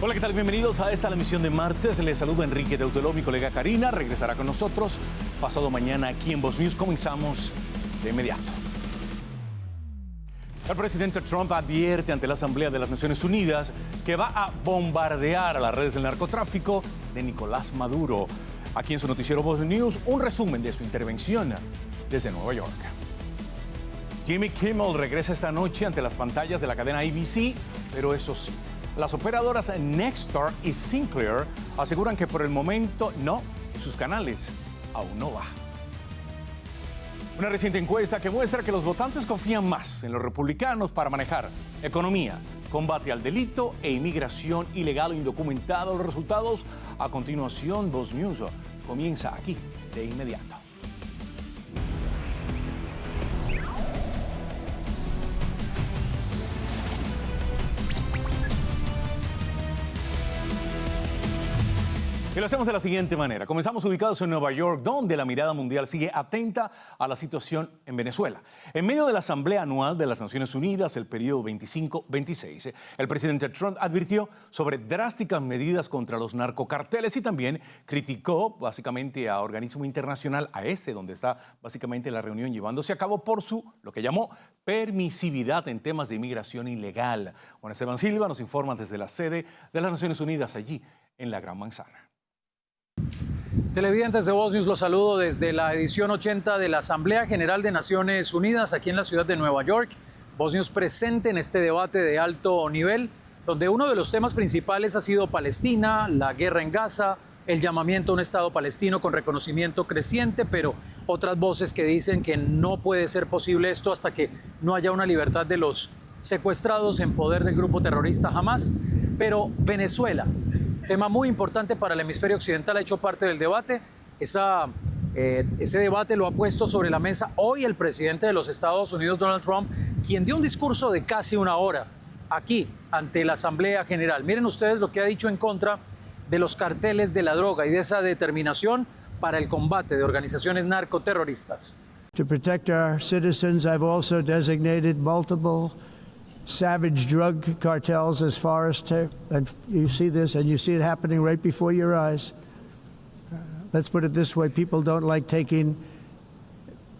Hola, ¿qué tal? Bienvenidos a esta la emisión de martes. Les saluda Enrique Deuteló, mi colega Karina regresará con nosotros pasado mañana aquí en Voz News. Comenzamos de inmediato. El presidente Trump advierte ante la Asamblea de las Naciones Unidas que va a bombardear a las redes del narcotráfico de Nicolás Maduro. Aquí en su noticiero Voz News, un resumen de su intervención desde Nueva York. Jimmy Kimmel regresa esta noche ante las pantallas de la cadena ABC, pero eso sí, las operadoras Nexstar y Sinclair aseguran que por el momento no, sus canales aún no bajan. Una reciente encuesta que muestra que los votantes confían más en los republicanos para manejar economía, combate al delito e inmigración ilegal o indocumentada. Los resultados a continuación. Voz News comienza aquí de inmediato. Y lo hacemos de la siguiente manera. Comenzamos ubicados en Nueva York, donde la mirada mundial sigue atenta a la situación en Venezuela. En medio de la Asamblea Anual de las Naciones Unidas, el periodo 25-26, el presidente Trump advirtió sobre drásticas medidas contra los narcocarteles y también criticó básicamente a organismo internacional, a ese donde está básicamente la reunión llevándose a cabo por su, lo que llamó, permisividad en temas de inmigración ilegal. Juan Esteban Silva nos informa desde la sede de las Naciones Unidas allí en la Gran Manzana. Televidentes de Voz News, los saludo desde la edición 80 de la Asamblea General de Naciones Unidas aquí en la ciudad de Nueva York. Voz News presente en este debate de alto nivel, donde uno de los temas principales ha sido Palestina, la guerra en Gaza, el llamamiento a un Estado palestino con reconocimiento creciente, pero otras voces que dicen que no puede ser posible esto hasta que no haya una libertad de los secuestrados en poder del grupo terrorista Hamas. Pero Venezuela, tema muy importante para el hemisferio occidental, ha hecho parte del debate. Ese debate lo ha puesto sobre la mesa hoy el presidente de los Estados Unidos, Donald Trump, quien dio un discurso de casi una hora aquí ante la Asamblea General. Miren ustedes lo que ha dicho en contra de los carteles de la droga y de esa determinación para el combate de organizaciones narcoterroristas. To protect our citizens, I've also designated multiple savage drug cartels as far as and you see this, and you see it happening right before your eyes. Let's put it this way, people don't like taking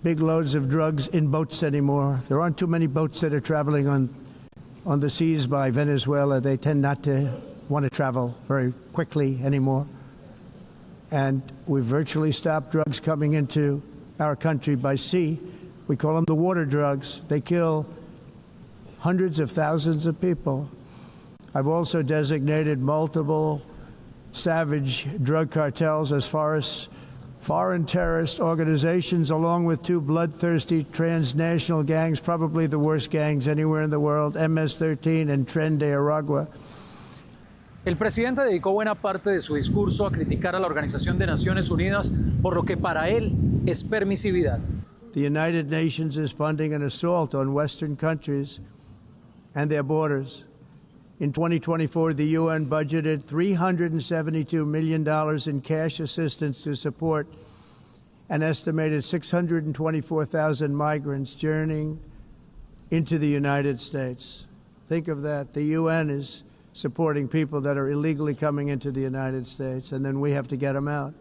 big loads of drugs in boats anymore. There aren't too many boats that are traveling on the seas by Venezuela. They tend not to want to travel very quickly anymore. And we've virtually stopped drugs coming into our country by sea. We call them the water drugs. They kill hundreds of thousands of people. I've also designated multiple savage drug cartels as far as foreign terrorist organizations, along with two bloodthirsty transnational gangs, probably the worst gangs anywhere in the world, MS-13 and Tren de Aragua. El presidente dedicó buena parte de su discurso a criticar a la Organización de Naciones Unidas por lo que para él es permisividad. The United Nations is funding an assault on Western countries and their borders. In 2024, the UN budgeted $372 million in cash assistance to support an estimated 624,000 migrants journeying into the United States. Think of that. The UN is supporting people that are illegally coming into the United States, and then we have to get them out.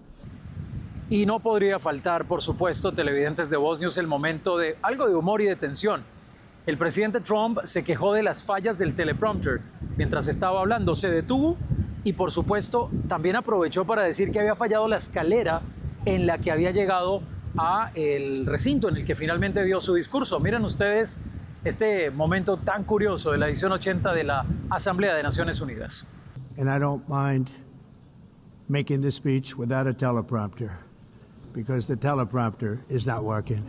Y no podría faltar, por supuesto, televidentes de Voz News, el momento de algo de humor y de tensión. El presidente Trump se quejó de las fallas del teleprompter mientras estaba hablando, se detuvo y, por supuesto, también aprovechó para decir que había fallado la escalera en la que había llegado a el recinto en el que finalmente dio su discurso. Miren ustedes este momento tan curioso de la edición 80 de la Asamblea de Naciones Unidas. And I don't mind making this speech without a teleprompter, because the teleprompter is not working.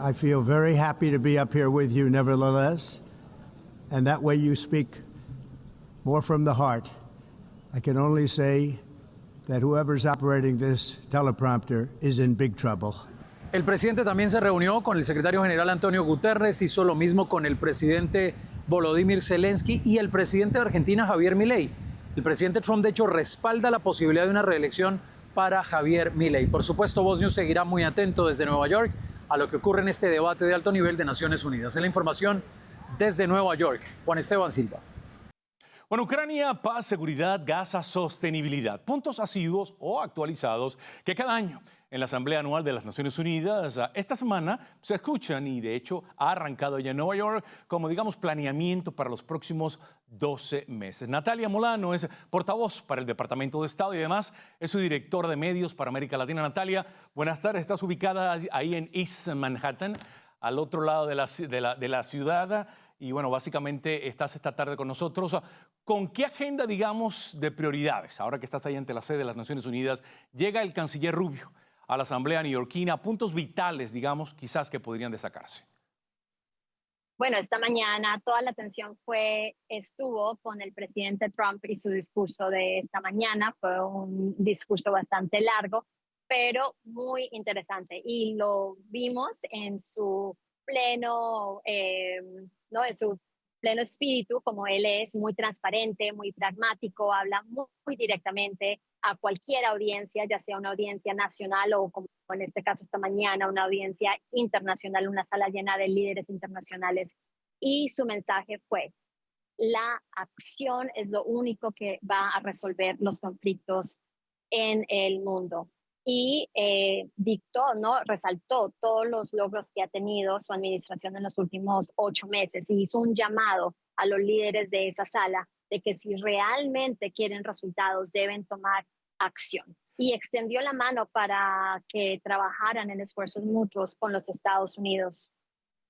I feel very happy to be up here with you nevertheless, and that way you speak more from the heart. I can only say that whoever's operating this teleprompter is in big trouble. El presidente también se reunió con el secretario general Antonio Guterres, hizo lo mismo con el presidente Volodymyr Zelensky y el presidente de Argentina, Javier Milei. El presidente Trump, de hecho, respalda la posibilidad de una reelección para Javier Milei. Por supuesto, Voz News seguirá muy atento desde Nueva York a lo que ocurre en este debate de alto nivel de Naciones Unidas. Es la información desde Nueva York. Juan Esteban Silva. Bueno, Ucrania, paz, seguridad, Gaza, sostenibilidad. Puntos asiduos o actualizados que cada año en la Asamblea Anual de las Naciones Unidas esta semana se escuchan y de hecho ha arrancado ya en Nueva York como digamos planeamiento para los próximos 12 meses. Natalia Molano es portavoz para el Departamento de Estado y además es su directora de medios para América Latina. Natalia, buenas tardes. Estás ubicada ahí en East Manhattan, al otro lado de la ciudad. Y bueno, básicamente estás esta tarde con nosotros. ¿Con qué agenda, digamos, de prioridades, ahora que estás ahí ante la sede de las Naciones Unidas, llega el canciller Rubio a la Asamblea neoyorquina? Puntos vitales, digamos, quizás que podrían destacarse. Bueno, esta mañana toda la atención estuvo con el presidente Trump y su discurso de esta mañana. Fue un discurso bastante largo, pero muy interesante. Y lo vimos en su pleno, ¿no? En su pleno espíritu, como él es muy transparente, muy pragmático, habla muy directamente a cualquier audiencia, ya sea una audiencia nacional o como en este caso esta mañana, una audiencia internacional, una sala llena de líderes internacionales. Y su mensaje fue: la acción es lo único que va a resolver los conflictos en el mundo. Y dictó, ¿no? Resaltó todos los logros que ha tenido su administración en los últimos 8 meses y hizo un llamado a los líderes de esa sala de que si realmente quieren resultados deben tomar acción. Y extendió la mano para que trabajaran en esfuerzos mutuos con los Estados Unidos.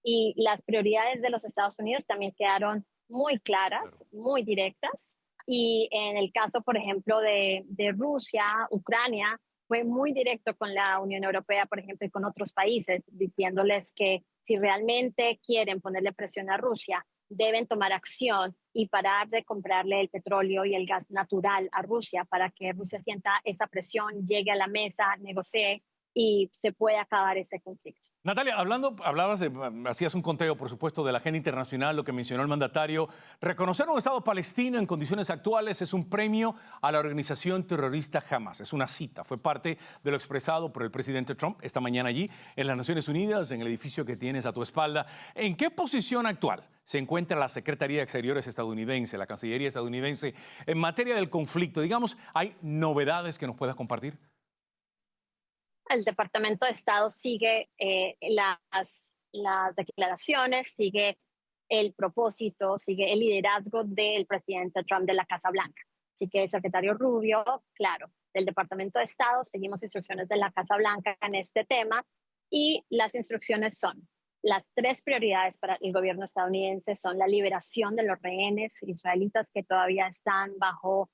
Y las prioridades de los Estados Unidos también quedaron muy claras, muy directas. Y en el caso, por ejemplo, de Rusia, Ucrania, fue muy directo con la Unión Europea, por ejemplo, y con otros países, diciéndoles que si realmente quieren ponerle presión a Rusia, deben tomar acción y parar de comprarle el petróleo y el gas natural a Rusia para que Rusia sienta esa presión, llegue a la mesa, negocie y se pueda acabar ese conflicto. Natalia, hacías un conteo, por supuesto, de la agenda internacional, lo que mencionó el mandatario. Reconocer un Estado palestino en condiciones actuales es un premio a la organización terrorista Hamas. Es una cita, fue parte de lo expresado por el presidente Trump esta mañana allí en las Naciones Unidas, en el edificio que tienes a tu espalda. ¿En qué posición actual se encuentra la Secretaría de Exteriores estadounidense, la Cancillería estadounidense, en materia del conflicto? Digamos, ¿hay novedades que nos puedas compartir? El Departamento de Estado sigue las declaraciones, sigue el propósito, sigue el liderazgo del presidente Trump de la Casa Blanca. Así que el secretario Rubio, claro, del Departamento de Estado, seguimos instrucciones de la Casa Blanca en este tema y las instrucciones son: las 3 prioridades para el gobierno estadounidense son la liberación de los rehenes israelitas que todavía están bajo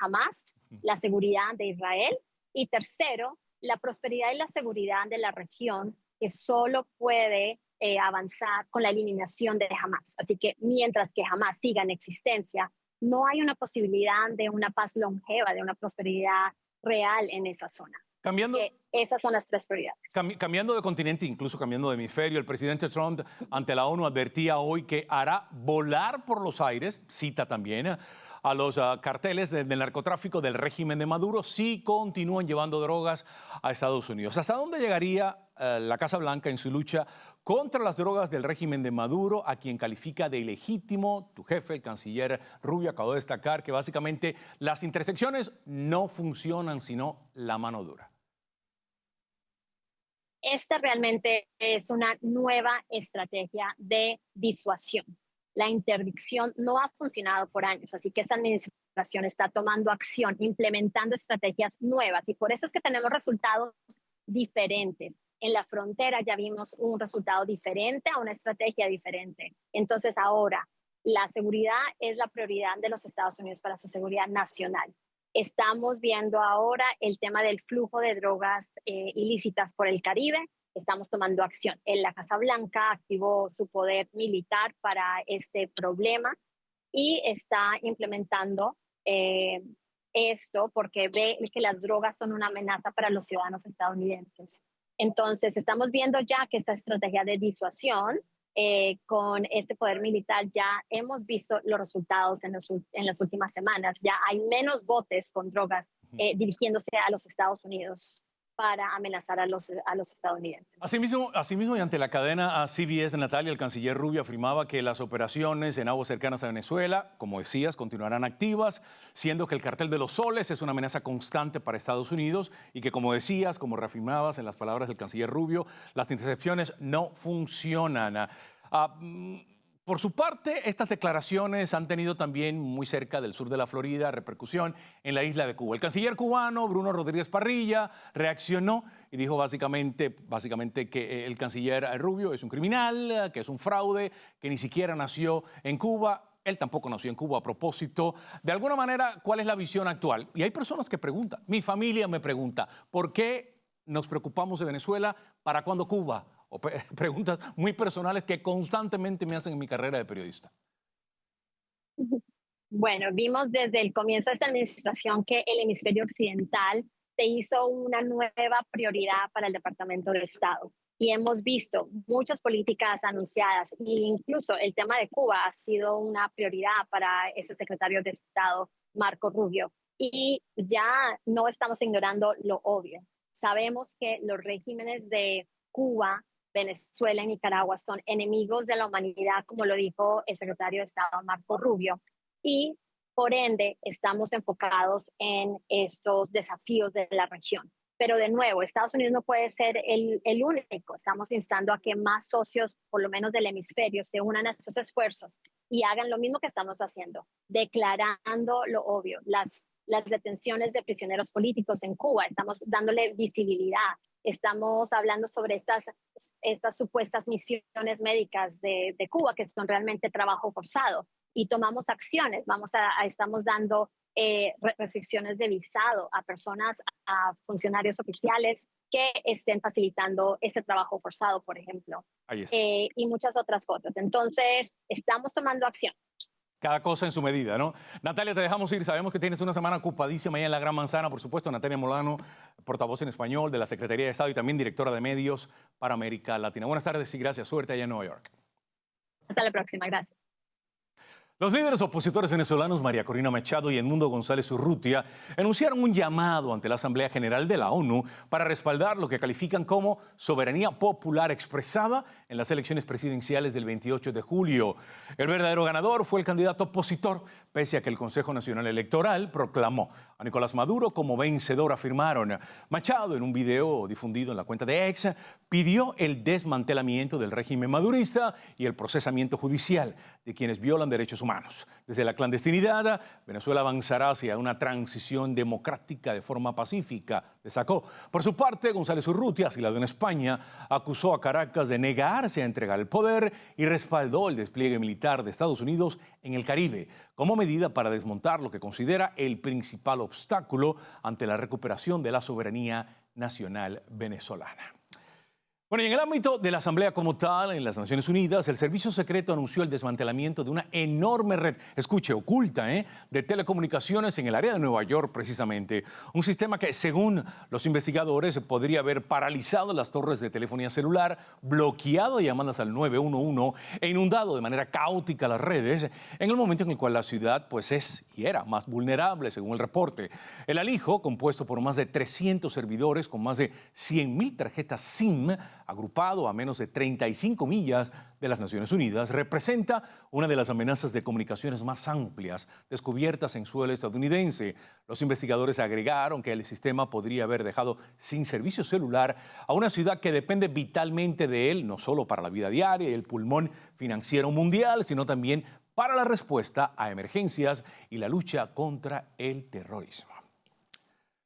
Hamas, la seguridad de Israel y tercero, la prosperidad y la seguridad de la región, que solo puede avanzar con la eliminación de Hamas. Así que mientras que Hamas siga en existencia, no hay una posibilidad de una paz longeva, de una prosperidad real en esa zona. Esas son las 3 prioridades. Cambiando de continente, incluso cambiando de hemisferio, el presidente Trump ante la ONU advertía hoy que hará volar por los aires, cita también, a los carteles del narcotráfico del régimen de Maduro si continúan llevando drogas a Estados Unidos. ¿Hasta dónde llegaría la Casa Blanca en su lucha contra las drogas del régimen de Maduro, a quien califica de ilegítimo? Tu jefe, el canciller Rubio, acabó de destacar que básicamente las intersecciones no funcionan, sino la mano dura. Esta realmente es una nueva estrategia de disuasión. La interdicción no ha funcionado por años, así que esa administración está tomando acción, implementando estrategias nuevas y por eso es que tenemos resultados diferentes. En la frontera ya vimos un resultado diferente a una estrategia diferente. Entonces ahora la seguridad es la prioridad de los Estados Unidos para su seguridad nacional. Estamos viendo ahora el tema del flujo de drogas ilícitas por el Caribe. Estamos tomando acción. En la Casa Blanca activó su poder militar para este problema y está implementando esto porque ve que las drogas son una amenaza para los ciudadanos estadounidenses. Entonces, estamos viendo ya que esta estrategia de disuasión con este poder militar ya hemos visto los resultados en las últimas semanas. Ya hay menos botes con drogas dirigiéndose a los Estados Unidos. para amenazar a los estadounidenses. Asimismo, y ante la cadena a CBS, Natalia, el canciller Rubio afirmaba que las operaciones en aguas cercanas a Venezuela, como decías, continuarán activas, siendo que el cartel de los soles es una amenaza constante para Estados Unidos y que, como decías, como reafirmabas en las palabras del canciller Rubio, las intercepciones no funcionan. Por su parte, estas declaraciones han tenido también muy cerca del sur de la Florida repercusión en la isla de Cuba. El canciller cubano, Bruno Rodríguez Parrilla, reaccionó y dijo básicamente que el canciller Rubio es un criminal, que es un fraude, que ni siquiera nació en Cuba. Él tampoco nació en Cuba a propósito. De alguna manera, ¿cuál es la visión actual? Y hay personas que preguntan, mi familia me pregunta, ¿por qué nos preocupamos de Venezuela? ¿Para cuándo Cuba? O preguntas muy personales que constantemente me hacen en mi carrera de periodista. Bueno, vimos desde el comienzo de esta administración que el hemisferio occidental se hizo una nueva prioridad para el Departamento de Estado. Y hemos visto muchas políticas anunciadas, e incluso el tema de Cuba ha sido una prioridad para ese secretario de Estado, Marco Rubio. Y ya no estamos ignorando lo obvio. Sabemos que los regímenes de Cuba, Venezuela y Nicaragua son enemigos de la humanidad, como lo dijo el secretario de Estado Marco Rubio, y por ende estamos enfocados en estos desafíos de la región. Pero de nuevo, Estados Unidos no puede ser el único. Estamos instando a que más socios, por lo menos del hemisferio, se unan a estos esfuerzos y hagan lo mismo que estamos haciendo, declarando lo obvio, las detenciones de prisioneros políticos en Cuba. Estamos dándole visibilidad. Estamos hablando sobre estas supuestas misiones médicas de Cuba, que son realmente trabajo forzado. Y tomamos acciones. Estamos dando restricciones de visado a personas, a funcionarios oficiales que estén facilitando ese trabajo forzado, por ejemplo. Ahí está. Y muchas otras cosas. Entonces, estamos tomando acción. Cada cosa en su medida, ¿no? Natalia, te dejamos ir. Sabemos que tienes una semana ocupadísima allá en la Gran Manzana. Por supuesto, Natalia Molano, portavoz en español de la Secretaría de Estado y también directora de medios para América Latina. Buenas tardes y gracias. Suerte allá en Nueva York. Hasta la próxima. Gracias. Los líderes opositores venezolanos María Corina Machado y Edmundo González Urrutia anunciaron un llamado ante la Asamblea General de la ONU para respaldar lo que califican como soberanía popular expresada en las elecciones presidenciales del 28 de julio. El verdadero ganador fue el candidato opositor, pese a que el Consejo Nacional Electoral proclamó a Nicolás Maduro como vencedor, afirmaron. Machado, en un video difundido en la cuenta de X, pidió el desmantelamiento del régimen madurista y el procesamiento judicial de quienes violan derechos humanos. Desde la clandestinidad, Venezuela avanzará hacia una transición democrática de forma pacífica, destacó. Por su parte, González Urrutia, asilado en España, acusó a Caracas de negarse a entregar el poder y respaldó el despliegue militar de Estados Unidos en el Caribe, como medida para desmontar lo que considera el principal obstáculo ante la recuperación de la soberanía nacional venezolana. Bueno, y en el ámbito de la Asamblea como tal, en las Naciones Unidas, el Servicio Secreto anunció el desmantelamiento de una enorme red, escuche, oculta, de telecomunicaciones en el área de Nueva York, precisamente. Un sistema que, según los investigadores, podría haber paralizado las torres de telefonía celular, bloqueado llamadas al 911 e inundado de manera caótica las redes en el momento en el cual la ciudad pues es y era más vulnerable, según el reporte. El alijo, compuesto por más de 300 servidores con más de 100.000 tarjetas SIM, agrupado a menos de 35 millas de las Naciones Unidas, representa una de las amenazas de comunicaciones más amplias descubiertas en suelo estadounidense. Los investigadores agregaron que el sistema podría haber dejado sin servicio celular a una ciudad que depende vitalmente de él, no solo para la vida diaria y el pulmón financiero mundial, sino también para la respuesta a emergencias y la lucha contra el terrorismo.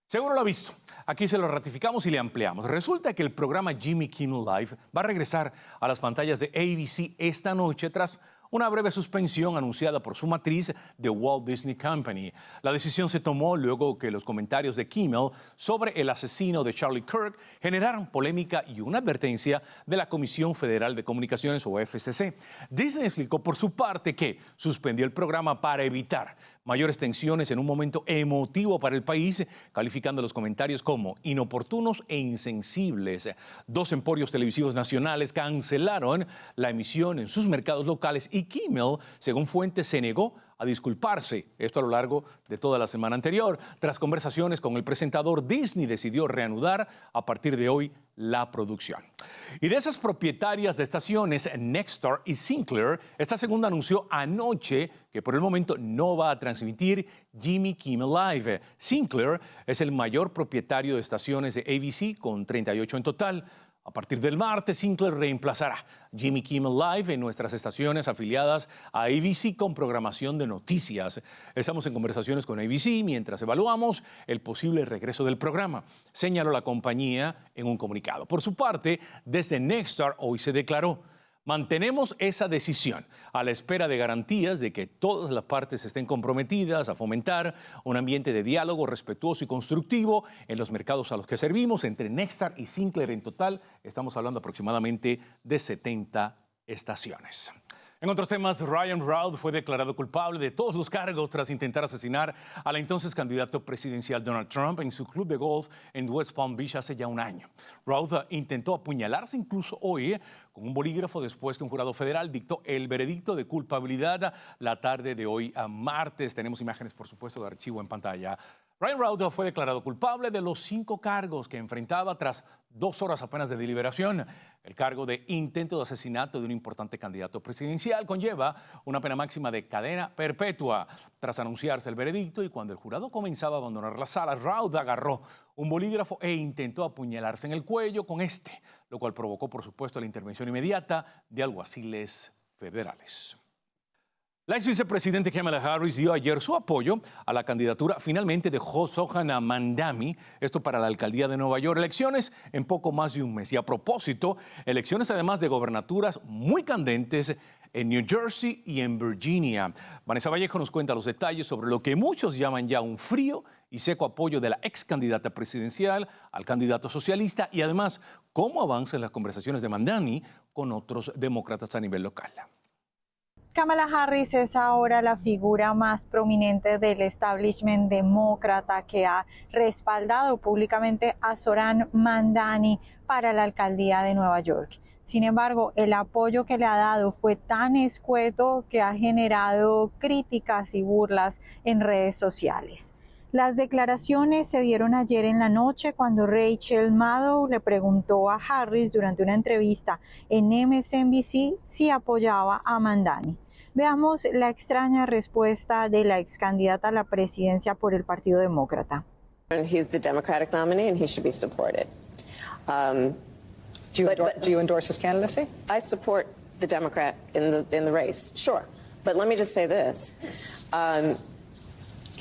Seguro lo ha visto. Aquí se lo ratificamos y le ampliamos. Resulta que el programa Jimmy Kimmel Live va a regresar a las pantallas de ABC esta noche tras una breve suspensión anunciada por su matriz, The Walt Disney Company. La decisión se tomó luego que los comentarios de Kimmel sobre el asesino de Charlie Kirk generaron polémica y una advertencia de la Comisión Federal de Comunicaciones, o FCC. Disney explicó por su parte que suspendió el programa para evitar mayores tensiones en un momento emotivo para el país, calificando los comentarios como inoportunos e insensibles. 2 emporios televisivos nacionales cancelaron la emisión en sus mercados locales y Kimmel, según fuentes, se negó a disculparse, esto a lo largo de toda la semana anterior. Tras conversaciones con el presentador, Disney decidió reanudar a partir de hoy la producción. Y de esas propietarias de estaciones, Nexstar y Sinclair, esta segunda anunció anoche que por el momento no va a transmitir Jimmy Kimmel Live. Sinclair es el mayor propietario de estaciones de ABC, con 38 en total. A partir del martes, Sinclair reemplazará Jimmy Kimmel Live en nuestras estaciones afiliadas a ABC con programación de noticias. Estamos en conversaciones con ABC mientras evaluamos el posible regreso del programa, señaló la compañía en un comunicado. Por su parte, desde Nexstar hoy se declaró: mantenemos esa decisión a la espera de garantías de que todas las partes estén comprometidas a fomentar un ambiente de diálogo respetuoso y constructivo en los mercados a los que servimos. Entre Nexstar y Sinclair en total estamos hablando aproximadamente de 70 estaciones. En otros temas, Ryan Routh fue declarado culpable de todos los cargos tras intentar asesinar al entonces candidato presidencial Donald Trump en su club de golf en West Palm Beach hace ya un año. Routh intentó apuñalarse incluso hoy con un bolígrafo después que un jurado federal dictó el veredicto de culpabilidad la tarde de hoy a martes. Tenemos imágenes, por supuesto, de archivo en pantalla. Ryan Routh fue declarado culpable de los 5 cargos que enfrentaba tras 2 horas apenas de deliberación. El cargo de intento de asesinato de un importante candidato presidencial conlleva una pena máxima de cadena perpetua. Tras anunciarse el veredicto y cuando el jurado comenzaba a abandonar la sala, Routh agarró un bolígrafo e intentó apuñalarse en el cuello con este, lo cual provocó, por supuesto, la intervención inmediata de alguaciles federales. La ex vicepresidenta Kamala Harris dio ayer su apoyo a la candidatura finalmente de Zohran Mamdani, esto para la alcaldía de Nueva York. Elecciones en poco más de un mes. Y a propósito, elecciones además de gobernaturas muy candentes en New Jersey y en Virginia. Vanessa Vallejo nos cuenta los detalles sobre lo que muchos llaman ya un frío y seco apoyo de la ex candidata presidencial al candidato socialista y además cómo avanzan las conversaciones de Mamdani con otros demócratas a nivel local. Kamala Harris es ahora la figura más prominente del establishment demócrata que ha respaldado públicamente a Zohran Mamdani para la alcaldía de Nueva York. Sin embargo, el apoyo que le ha dado fue tan escueto que ha generado críticas y burlas en redes sociales. Las declaraciones se dieron ayer en la noche cuando Rachel Maddow le preguntó a Harris durante una entrevista en MSNBC si apoyaba a Mamdani. Veamos la extraña respuesta de la ex candidata a la presidencia por el Partido Demócrata. He's the Democratic nominee and he should be supported. Do you endorse his candidacy? I support the Democrat in the race, sure. But let me just say this.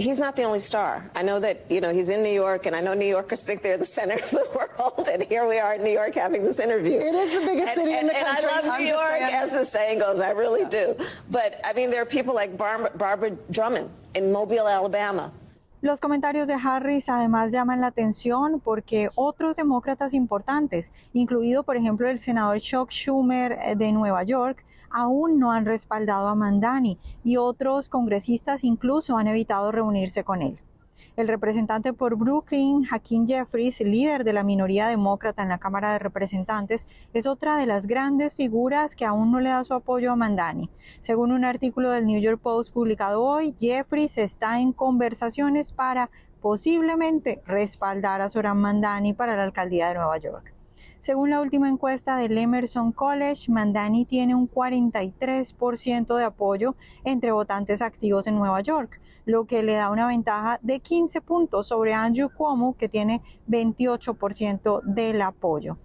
He's not the only star. I know that, he's in New York, and I know New Yorkers think they're the center of the world, and here we are in New York having this interview. It is the biggest city in the country. And I love New York, as the saying goes, I really do. But, there are people like Barbara Drummond in Mobile, Alabama. Los comentarios de Harris además llaman la atención porque otros demócratas importantes, incluido por ejemplo el senador Chuck Schumer de Nueva York, aún no han respaldado a Mamdani y otros congresistas incluso han evitado reunirse con él. El representante por Brooklyn, Hakeem Jeffries, líder de la minoría demócrata en la Cámara de Representantes, es otra de las grandes figuras que aún no le da su apoyo a Mamdani. Según un artículo del New York Post publicado hoy, Jeffries está en conversaciones para posiblemente respaldar a Zohran Mamdani para la alcaldía de Nueva York. Según la última encuesta del Emerson College, Mamdani tiene un 43% de apoyo entre votantes activos en Nueva York, lo que le da una ventaja de 15 puntos sobre Andrew Cuomo, que tiene 28% del apoyo.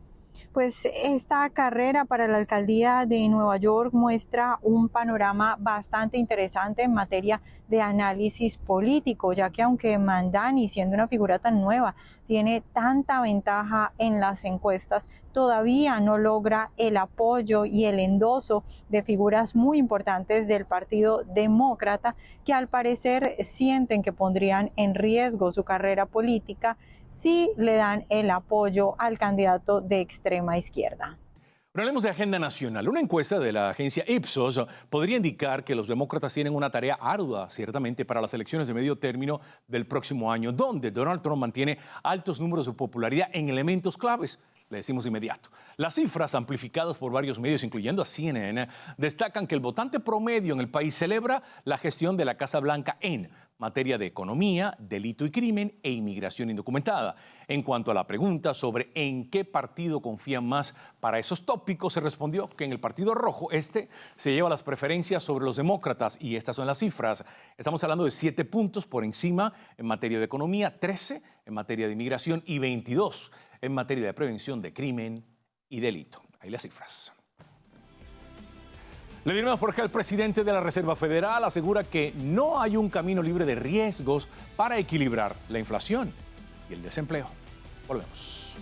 Pues esta carrera para la alcaldía de Nueva York muestra un panorama bastante interesante en materia de análisis político, ya que aunque Mamdani, siendo una figura tan nueva, tiene tanta ventaja en las encuestas, todavía no logra el apoyo y el endoso de figuras muy importantes del Partido Demócrata que al parecer sienten que pondrían en riesgo su carrera política si le dan el apoyo al candidato de extrema izquierda. Pero hablemos de agenda nacional. Una encuesta de la agencia Ipsos podría indicar que los demócratas tienen una tarea ardua, ciertamente, para las elecciones de medio término del próximo año, donde Donald Trump mantiene altos números de popularidad en elementos claves: Le decimos de inmediato. Las cifras amplificadas por varios medios, incluyendo a CNN, destacan que el votante promedio en el país celebra la gestión de la Casa Blanca en materia de economía, delito y crimen e inmigración indocumentada. En cuanto a la pregunta sobre en qué partido confían más para esos tópicos, se respondió que en el Partido Rojo se lleva las preferencias sobre los demócratas y estas son las cifras. Estamos hablando de 7 puntos por encima en materia de economía, 13 en materia de inmigración y 22 en materia de prevención de crimen y delito. Ahí las cifras. Le diremos por qué el presidente de la Reserva Federal asegura que no hay un camino libre de riesgos para equilibrar la inflación y el desempleo. Volvemos.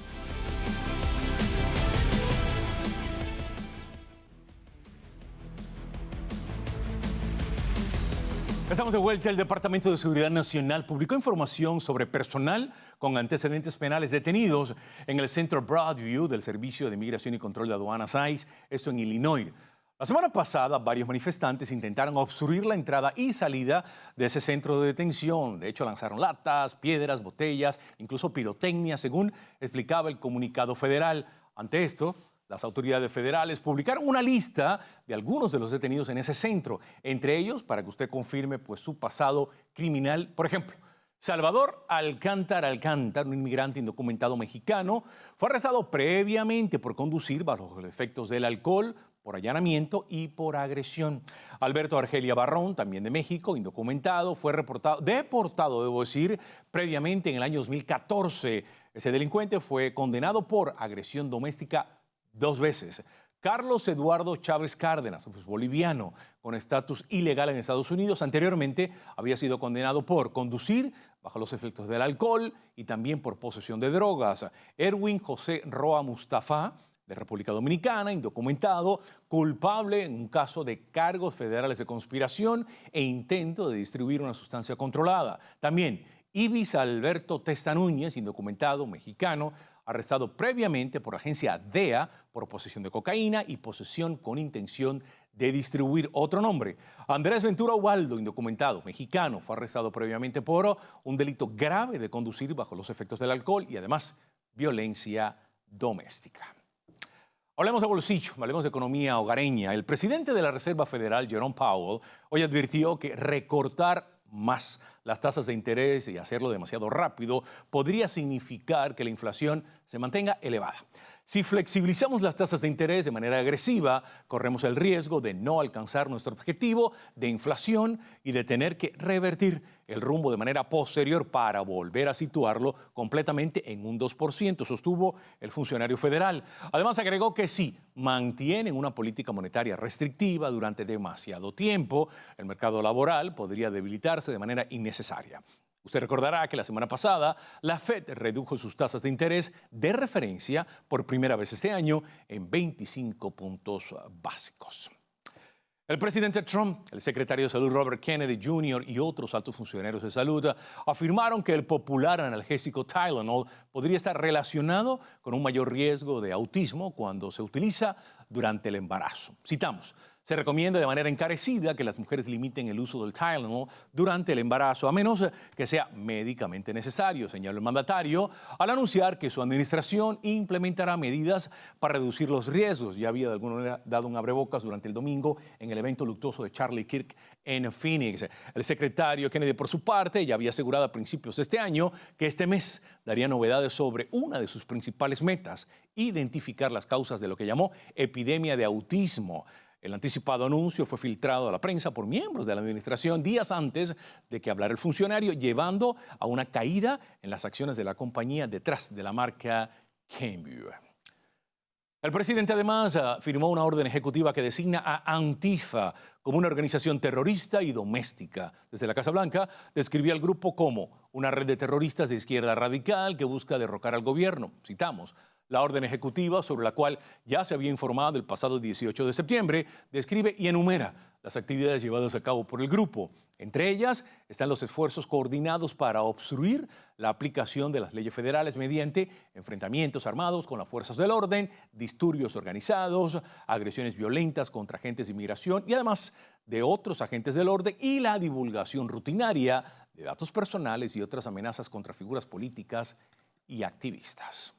Estamos de vuelta. El Departamento de Seguridad Nacional publicó información sobre personal con antecedentes penales detenidos en el centro Broadview del Servicio de Migración y Control de Aduanas ICE, esto en Illinois. La semana pasada, varios manifestantes intentaron obstruir la entrada y salida de ese centro de detención. De hecho, lanzaron latas, piedras, botellas, incluso pirotecnia, según explicaba el comunicado federal. Ante esto, las autoridades federales publicaron una lista de algunos de los detenidos en ese centro, entre ellos, para que usted confirme su pasado criminal. Por ejemplo, Salvador Alcántara, un inmigrante indocumentado mexicano, fue arrestado previamente por conducir bajo los efectos del alcohol, por allanamiento y por agresión. Alberto Argelia Barrón, también de México, indocumentado, fue deportado, debo decir, previamente en el año 2014. Ese delincuente fue condenado por agresión doméstica 2 veces. Carlos Eduardo Chávez Cárdenas, boliviano, con estatus ilegal en Estados Unidos, anteriormente había sido condenado por conducir bajo los efectos del alcohol y también por posesión de drogas. Erwin José Roa Mustafa, de República Dominicana, indocumentado, culpable en un caso de cargos federales de conspiración e intento de distribuir una sustancia controlada. También Ibis Alberto Testa Núñez, indocumentado, mexicano, arrestado previamente por agencia DEA por posesión de cocaína y posesión con intención de distribuir. Otro nombre, Andrés Ventura Ubaldo, indocumentado, mexicano, fue arrestado previamente por un delito grave de conducir bajo los efectos del alcohol y además violencia doméstica. Hablemos de bolsillo, hablemos de economía hogareña. El presidente de la Reserva Federal, Jerome Powell, hoy advirtió que recortar más las tasas de interés y hacerlo demasiado rápido podría significar que la inflación se mantenga elevada. Si flexibilizamos las tasas de interés de manera agresiva, corremos el riesgo de no alcanzar nuestro objetivo de inflación y de tener que revertir el rumbo de manera posterior para volver a situarlo completamente en un 2%, sostuvo el funcionario federal. Además, agregó que si mantienen una política monetaria restrictiva durante demasiado tiempo, el mercado laboral podría debilitarse de manera innecesaria. Usted recordará que la semana pasada la Fed redujo sus tasas de interés de referencia por primera vez este año en 25 puntos básicos. El presidente Trump, el secretario de Salud Robert Kennedy Jr. y otros altos funcionarios de salud afirmaron que el popular analgésico Tylenol podría estar relacionado con un mayor riesgo de autismo cuando se utiliza durante el embarazo. Citamos: se recomienda de manera encarecida que las mujeres limiten el uso del Tylenol durante el embarazo, a menos que sea médicamente necesario, señaló el mandatario, al anunciar que su administración implementará medidas para reducir los riesgos. Ya había de alguna manera dado un abrebocas durante el domingo en el evento luctuoso de Charlie Kirk en Phoenix. El secretario Kennedy, por su parte, ya había asegurado a principios de este año que este mes daría novedades sobre una de sus principales metas: identificar las causas de lo que llamó epidemia de autismo. El anticipado anuncio fue filtrado a la prensa por miembros de la administración días antes de que hablara el funcionario, llevando a una caída en las acciones de la compañía detrás de la marca Kenvue. El presidente además firmó una orden ejecutiva que designa a Antifa como una organización terrorista y doméstica. Desde la Casa Blanca describía al grupo como una red de terroristas de izquierda radical que busca derrocar al gobierno. Citamos: la orden ejecutiva, sobre la cual ya se había informado el pasado 18 de septiembre, describe y enumera las actividades llevadas a cabo por el grupo. Entre ellas están los esfuerzos coordinados para obstruir la aplicación de las leyes federales mediante enfrentamientos armados con las fuerzas del orden, disturbios organizados, agresiones violentas contra agentes de inmigración y además de otros agentes del orden, y la divulgación rutinaria de datos personales y otras amenazas contra figuras políticas y activistas.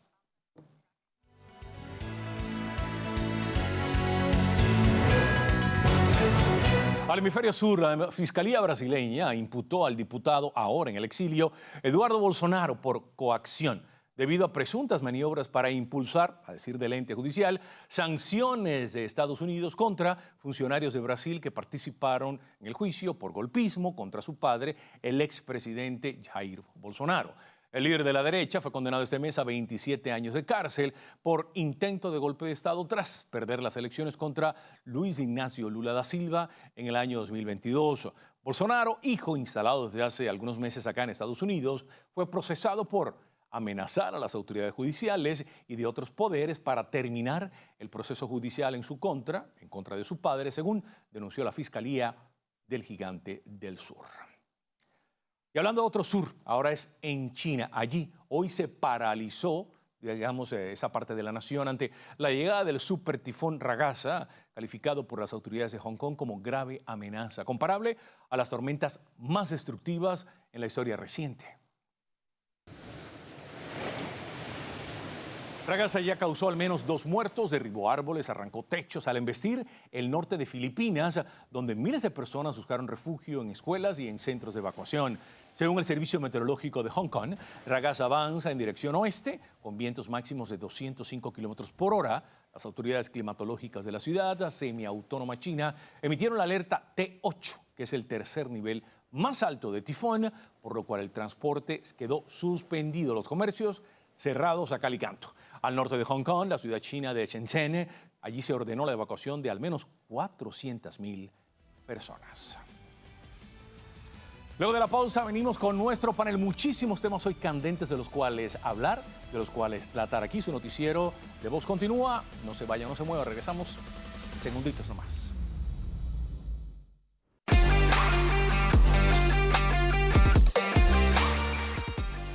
Al hemisferio sur, la Fiscalía brasileña imputó al diputado, ahora en el exilio, Eduardo Bolsonaro, por coacción, debido a presuntas maniobras para impulsar, a decir del ente judicial, sanciones de Estados Unidos contra funcionarios de Brasil que participaron en el juicio por golpismo contra su padre, el expresidente Jair Bolsonaro. El líder de la derecha fue condenado este mes a 27 años de cárcel por intento de golpe de Estado tras perder las elecciones contra Luis Ignacio Lula da Silva en el año 2022. Bolsonaro, hijo instalado desde hace algunos meses acá en Estados Unidos, fue procesado por amenazar a las autoridades judiciales y de otros poderes para terminar el proceso judicial en contra de su padre, según denunció la Fiscalía del Gigante del Sur. Y hablando de otro sur, ahora es en China. Allí hoy se paralizó, digamos, esa parte de la nación ante la llegada del supertifón Ragasa, calificado por las autoridades de Hong Kong como grave amenaza, comparable a las tormentas más destructivas en la historia reciente. Ragasa ya causó al menos 2 muertos, derribó árboles, arrancó techos al embestir el norte de Filipinas, donde miles de personas buscaron refugio en escuelas y en centros de evacuación. Según el Servicio Meteorológico de Hong Kong, Ragasa avanza en dirección oeste con vientos máximos de 205 kilómetros por hora. Las autoridades climatológicas de la ciudad semiautónoma china emitieron la alerta T8, que es el tercer nivel más alto de tifón, por lo cual el transporte quedó suspendido, los comercios cerrados a cal y canto. Al norte de Hong Kong, la ciudad china de Shenzhen, allí se ordenó la evacuación de al menos 400,000 personas. Luego de la pausa venimos con nuestro panel. Muchísimos temas hoy candentes de los cuales hablar, de los cuales tratar aquí. Su noticiero de Voz continúa. No se vaya, no se mueva. Regresamos segunditos nomás.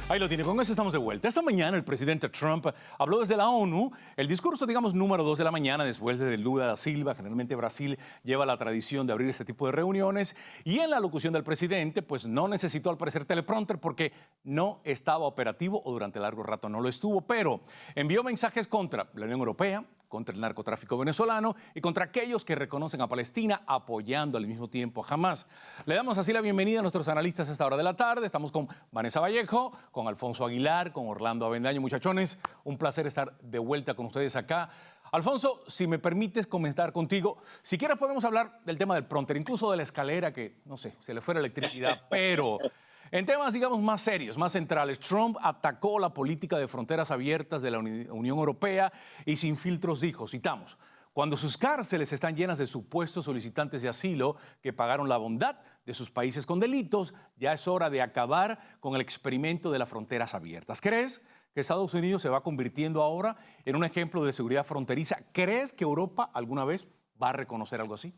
Ahí lo tiene, con eso estamos de vuelta. Esta mañana el presidente Trump habló desde la ONU, el discurso, digamos, número 2 de la mañana, después de Lula da Silva. Generalmente Brasil lleva la tradición de abrir este tipo de reuniones, y en la locución del presidente, pues no necesitó al parecer teleprompter porque no estaba operativo, o durante largo rato no lo estuvo, pero envió mensajes contra la Unión Europea, contra el narcotráfico venezolano y contra aquellos que reconocen a Palestina, apoyando al mismo tiempo a Hamás. Le damos así la bienvenida a nuestros analistas a esta hora de la tarde. Estamos con Vanessa Vallejo, con Alfonso Aguilar, con Orlando Avendaño. Muchachones, un placer estar de vuelta con ustedes acá. Alfonso, si me permites comentar contigo, si quieres podemos hablar del tema del prompter, incluso de la escalera que, no sé, se le fue la electricidad, pero en temas, digamos, más serios, más centrales, Trump atacó la política de fronteras abiertas de la Unión Europea y sin filtros dijo, citamos, cuando sus cárceles están llenas de supuestos solicitantes de asilo que pagaron la bondad de sus países con delitos, ya es hora de acabar con el experimento de las fronteras abiertas. ¿Crees que Estados Unidos se va convirtiendo ahora en un ejemplo de seguridad fronteriza? ¿Crees que Europa alguna vez va a reconocer algo así?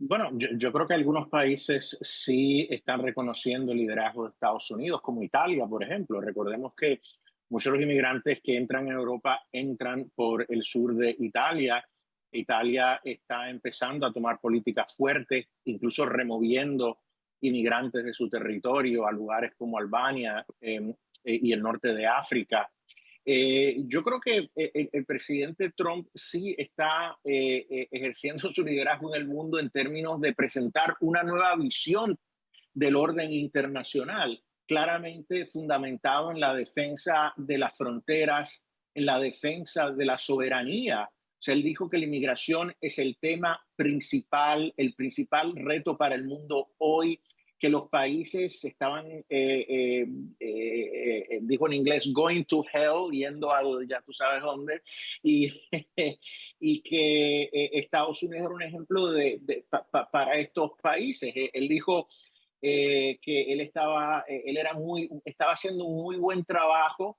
Bueno, yo creo que algunos países sí están reconociendo el liderazgo de Estados Unidos, como Italia, por ejemplo. Recordemos que muchos de los inmigrantes que entran en Europa entran por el sur de Italia. Italia está empezando a tomar políticas fuertes, incluso removiendo inmigrantes de su territorio a lugares como Albania y el norte de África. Yo creo que el presidente Trump sí está ejerciendo su liderazgo en el mundo en términos de presentar una nueva visión del orden internacional, claramente fundamentado en la defensa de las fronteras, en la defensa de la soberanía. O sea, él dijo que la inmigración es el tema principal, el principal reto para el mundo hoy, que los países estaban, dijo en inglés, going to hell, yendo a ya tú sabes dónde, y que Estados Unidos era un ejemplo para estos países. Él dijo que él estaba haciendo un muy buen trabajo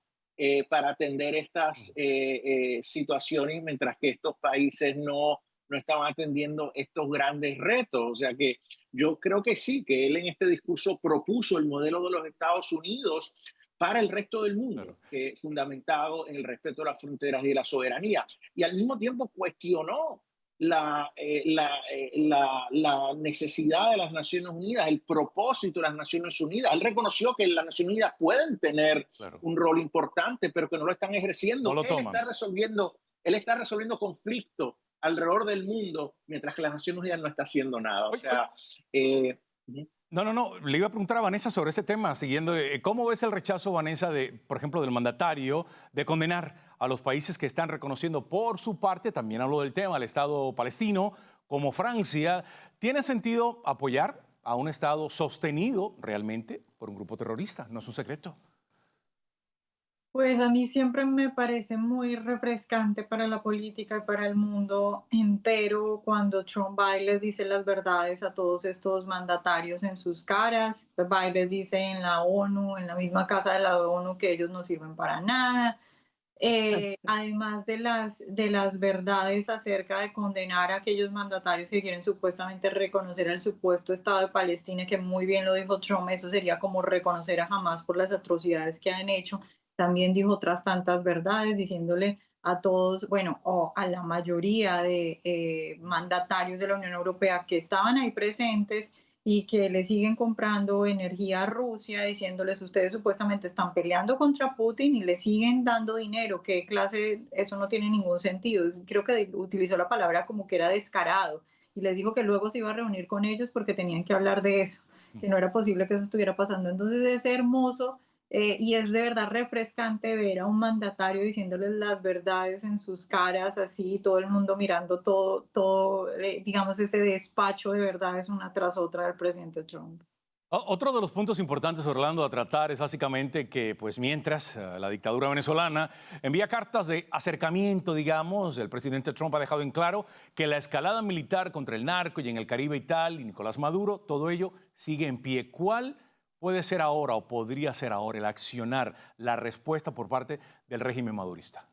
para atender estas situaciones, mientras que estos países no estaban atendiendo estos grandes retos. O sea que yo creo que sí, que él en este discurso propuso el modelo de los Estados Unidos para el resto del mundo, claro, fundamentado en el respeto a las fronteras y de la soberanía. Y al mismo tiempo cuestionó la necesidad de las Naciones Unidas, el propósito de las Naciones Unidas. Él reconoció que las Naciones Unidas pueden tener, claro, un rol importante, pero que no lo están ejerciendo. No lo toman. Él está resolviendo conflictos alrededor del mundo, mientras que las Naciones Unidas no está haciendo nada. O sea, No. Le iba a preguntar a Vanessa sobre ese tema, siguiendo. ¿Cómo ves el rechazo, Vanessa, por ejemplo, del mandatario de condenar a los países que están reconociendo por su parte, también hablo del tema, al Estado palestino, como Francia? ¿Tiene sentido apoyar a un Estado sostenido realmente por un grupo terrorista? No es un secreto. Pues a mí siempre me parece muy refrescante para la política y para el mundo entero cuando Trump va y les dice las verdades a todos estos mandatarios en sus caras, va y les dice en la ONU, en la misma casa de la ONU, que ellos no sirven para nada. Además de las verdades acerca de condenar a aquellos mandatarios que quieren supuestamente reconocer al supuesto Estado de Palestina, que muy bien lo dijo Trump, eso sería como reconocer a Hamas por las atrocidades que han hecho. También dijo otras tantas verdades, diciéndole a todos, bueno, o a la mayoría de mandatarios de la Unión Europea que estaban ahí presentes y que le siguen comprando energía a Rusia, diciéndoles, ustedes supuestamente están peleando contra Putin y le siguen dando dinero. ¿Qué clase? Eso no tiene ningún sentido. Creo que utilizó la palabra como que era descarado y les dijo que luego se iba a reunir con ellos porque tenían que hablar de eso, que no era posible que eso estuviera pasando. Entonces es hermoso. Y es de verdad refrescante ver a un mandatario diciéndoles las verdades en sus caras, así, todo el mundo mirando todo, digamos, ese despacho de verdades una tras otra del presidente Trump. Otro de los puntos importantes, Orlando, a tratar es básicamente que, pues, mientras la dictadura venezolana envía cartas de acercamiento, digamos, el presidente Trump ha dejado en claro que la escalada militar contra el narco y en el Caribe y tal, y Nicolás Maduro, todo ello sigue en pie. ¿Cuál puede ser ahora o podría ser ahora el accionar, la respuesta por parte del régimen madurista?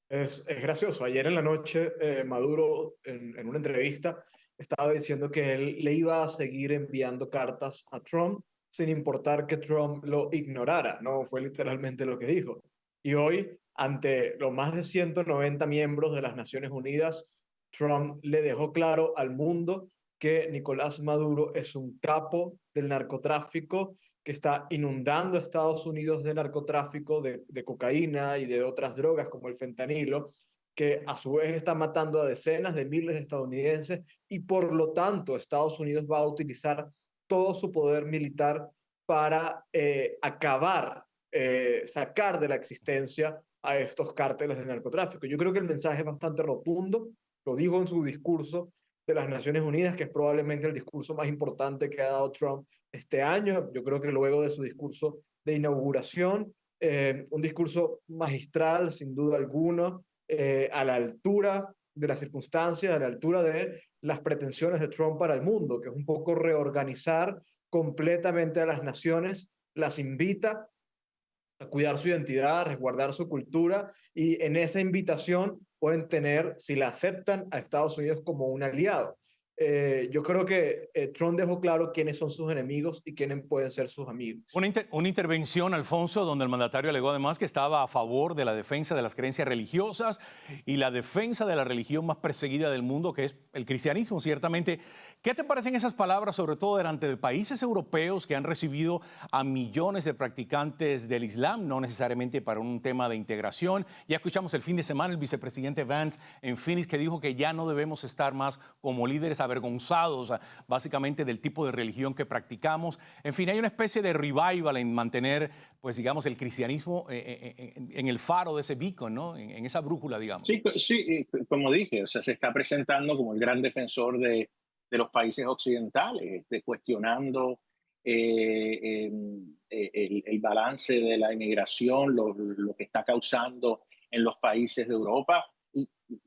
Es gracioso. Ayer en la noche, Maduro, en una entrevista, estaba diciendo que él le iba a seguir enviando cartas a Trump sin importar que Trump lo ignorara. No fue literalmente lo que dijo. Y hoy, ante los más de 190 miembros de las Naciones Unidas, Trump le dejó claro al mundo que Nicolás Maduro es un capo del narcotráfico que está inundando a Estados Unidos de narcotráfico, de cocaína y de otras drogas como el fentanilo, que a su vez está matando a decenas de miles de estadounidenses y por lo tanto Estados Unidos va a utilizar todo su poder militar para sacar de la existencia a estos cárteles de narcotráfico. Yo creo que el mensaje es bastante rotundo, lo dijo en su discurso de las Naciones Unidas, que es probablemente el discurso más importante que ha dado Trump este año. Yo creo que luego de su discurso de inauguración, un discurso magistral, sin duda alguna, a la altura de las circunstancias, a la altura de las pretensiones de Trump para el mundo, que es un poco reorganizar completamente a las naciones, las invita a cuidar su identidad, a resguardar su cultura, y en esa invitación pueden tener, si la aceptan, a Estados Unidos como un aliado. Yo creo que Trump dejó claro quiénes son sus enemigos y quiénes pueden ser sus amigos. Una intervención, Alfonso, donde el mandatario alegó además que estaba a favor de la defensa de las creencias religiosas y la defensa de la religión más perseguida del mundo, que es el cristianismo, ciertamente. ¿Qué te parecen esas palabras, sobre todo delante de países europeos que han recibido a millones de practicantes del Islam, no necesariamente para un tema de integración? Ya escuchamos el fin de semana el vicepresidente Vance en Phoenix, que dijo que ya no debemos estar más como líderes avergonzados básicamente del tipo de religión que practicamos. En fin, hay una especie de revival en mantener, pues digamos, el cristianismo en el faro de ese beacon, ¿no? En esa brújula, digamos. Sí, como dije, o sea, se está presentando como el gran defensor de los países occidentales, cuestionando el balance de la inmigración, lo que está causando en los países de Europa.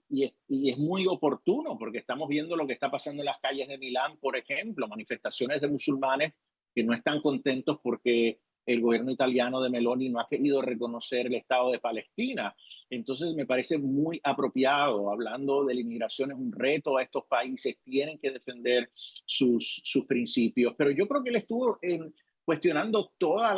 Y es muy oportuno porque estamos viendo lo que está pasando en las calles de Milán, por ejemplo, manifestaciones de musulmanes que no están contentos porque el gobierno italiano de Meloni no ha querido reconocer el Estado de Palestina. Entonces me parece muy apropiado, hablando de la inmigración, es un reto a estos países, tienen que defender sus principios. Pero yo creo que él estuvo cuestionando toda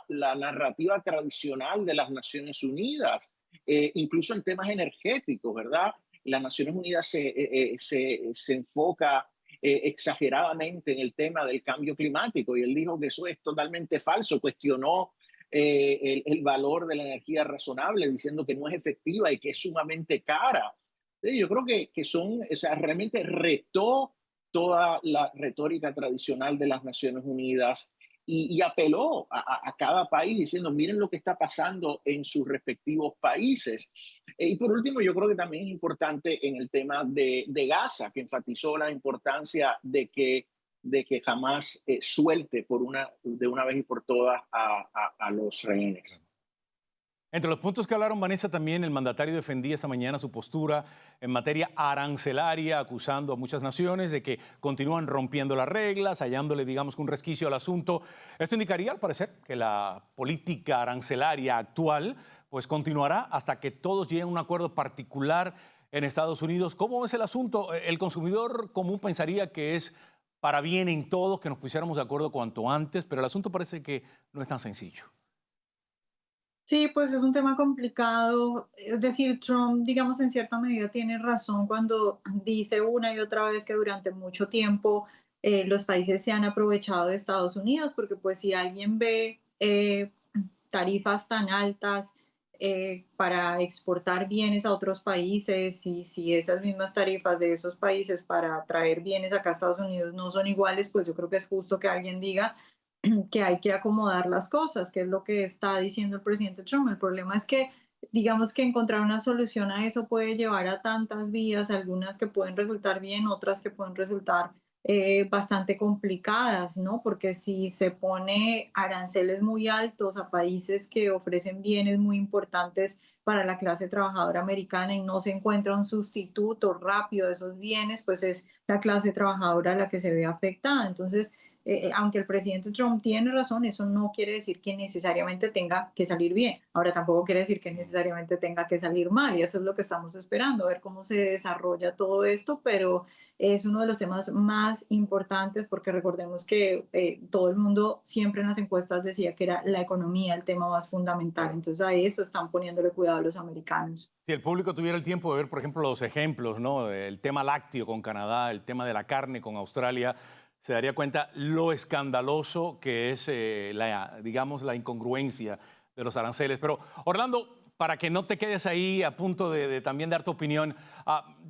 la narrativa tradicional de las Naciones Unidas, incluso en temas energéticos, ¿verdad? Las Naciones Unidas se enfoca exageradamente en el tema del cambio climático y él dijo que eso es totalmente falso, cuestionó el valor de la energía razonable diciendo que no es efectiva y que es sumamente cara. Sí, yo creo que son, o sea, realmente retó toda la retórica tradicional de las Naciones Unidas y apeló a cada país diciendo, miren lo que está pasando en sus respectivos países. Y por último, yo creo que también es importante en el tema de Gaza, que enfatizó la importancia de que jamás suelte de una vez y por todas a los rehenes. Entre los puntos que hablaron, Vanessa, también el mandatario defendía esta mañana su postura en materia arancelaria, acusando a muchas naciones de que continúan rompiendo las reglas, hallándole, digamos, que un resquicio al asunto. Esto indicaría, al parecer, que la política arancelaria actual pues continuará hasta que todos lleguen a un acuerdo particular en Estados Unidos. ¿Cómo es el asunto? El consumidor común pensaría que es para bien en todos, que nos pusiéramos de acuerdo cuanto antes, pero el asunto parece que no es tan sencillo. Sí, pues es un tema complicado. Es decir, Trump, digamos, en cierta medida tiene razón cuando dice una y otra vez que durante mucho tiempo los países se han aprovechado de Estados Unidos, porque pues si alguien ve tarifas tan altas para exportar bienes a otros países, y si esas mismas tarifas de esos países para traer bienes acá a Estados Unidos no son iguales, pues yo creo que es justo que alguien diga que hay que acomodar las cosas, que es lo que está diciendo el presidente Trump. El problema es que, digamos que encontrar una solución a eso puede llevar a tantas vías, algunas que pueden resultar bien, otras que pueden resultar bastante complicadas, ¿no? Porque si se pone aranceles muy altos a países que ofrecen bienes muy importantes para la clase trabajadora americana y no se encuentra un sustituto rápido de esos bienes, pues es la clase trabajadora la que se ve afectada. Entonces, aunque el presidente Trump tiene razón, eso no quiere decir que necesariamente tenga que salir bien. Ahora tampoco quiere decir que necesariamente tenga que salir mal, y eso es lo que estamos esperando, a ver cómo se desarrolla todo esto, pero es uno de los temas más importantes porque recordemos que todo el mundo siempre en las encuestas decía que era la economía el tema más fundamental. Entonces a eso están poniéndole cuidado los americanos. Si el público tuviera el tiempo de ver, por ejemplo, los ejemplos, ¿no? El tema lácteo con Canadá, el tema de la carne con Australia, se daría cuenta lo escandaloso que es, digamos, la incongruencia de los aranceles. Pero, Orlando, para que no te quedes ahí a punto de también dar tu opinión,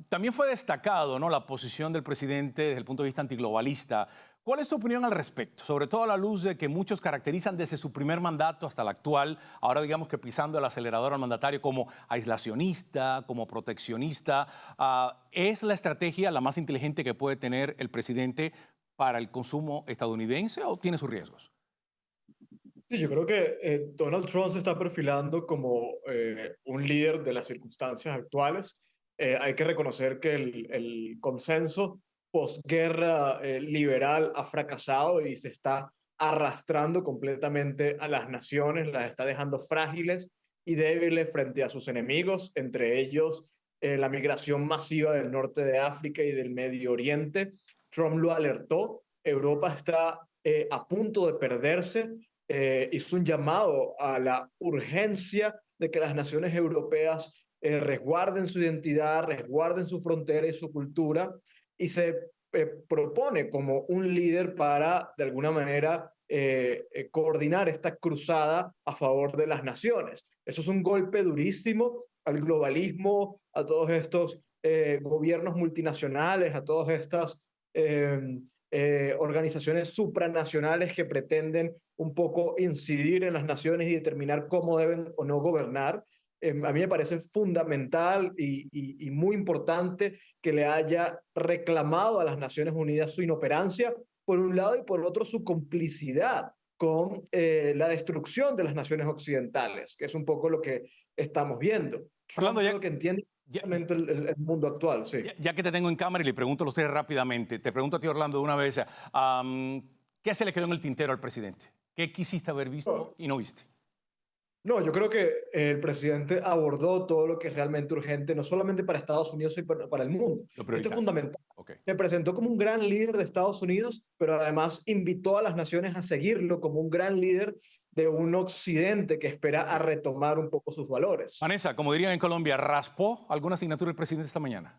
también fue destacado, ¿no?, la posición del presidente desde el punto de vista antiglobalista. ¿Cuál es tu opinión al respecto? Sobre todo a la luz de que muchos caracterizan desde su primer mandato hasta el actual, ahora digamos que pisando el acelerador al mandatario, como aislacionista, como proteccionista. ¿Es la estrategia la más inteligente que puede tener el presidente para el consumo estadounidense o tiene sus riesgos? Sí, yo creo que Donald Trump se está perfilando como un líder de las circunstancias actuales. Hay que reconocer que el consenso posguerra liberal ha fracasado y se está arrastrando completamente a las naciones, las está dejando frágiles y débiles frente a sus enemigos, entre ellos la migración masiva del norte de África y del Medio Oriente. Trump lo alertó, Europa está a punto de perderse, hizo un llamado a la urgencia de que las naciones europeas resguarden su identidad, resguarden su frontera y su cultura, y se propone como un líder para, de alguna manera, coordinar esta cruzada a favor de las naciones. Eso es un golpe durísimo al globalismo, a todos estos gobiernos multinacionales, a todas estas organizaciones supranacionales que pretenden un poco incidir en las naciones y determinar cómo deben o no gobernar. A mí me parece fundamental y muy importante que le haya reclamado a las Naciones Unidas su inoperancia, por un lado, y por otro su complicidad con la destrucción de las naciones occidentales, que es un poco lo que estamos viendo. Orlando, ya, lo que entiende el mundo actual, sí. Ya que te tengo en cámara y le pregunto a los tres rápidamente, te pregunto a ti, Orlando, de una vez, ¿qué se le quedó en el tintero al presidente? ¿Qué quisiste haber visto y no viste? No, yo creo que el presidente abordó todo lo que es realmente urgente, no solamente para Estados Unidos, sino para el mundo. Esto es fundamental. Okay. Se presentó como un gran líder de Estados Unidos, pero además invitó a las naciones a seguirlo como un gran líder de un occidente que espera a retomar un poco sus valores. Vanessa, como dirían en Colombia, ¿raspó alguna asignatura el presidente esta mañana?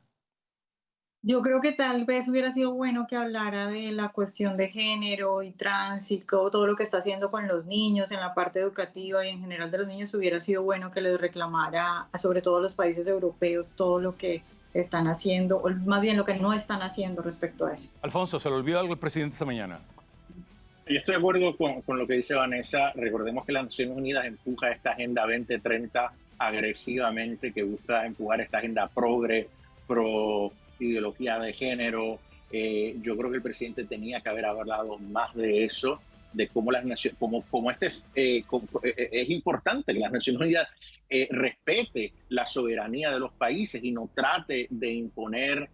Yo creo que tal vez hubiera sido bueno que hablara de la cuestión de género y trans y todo lo que está haciendo con los niños en la parte educativa y en general de los niños. Hubiera sido bueno que les reclamara, sobre todo a los países europeos, todo lo que están haciendo, o más bien lo que no están haciendo respecto a eso. Alfonso, ¿se le olvidó algo al presidente esta mañana? Yo estoy de acuerdo con lo que dice Vanessa. Recordemos que las Naciones Unidas empuja esta Agenda 2030 agresivamente, que busca empujar esta agenda pro ideología de género. Yo creo que el presidente tenía que haber hablado más de eso, de cómo las naciones, es importante que las Naciones Unidas respete la soberanía de los países y no trate de imponer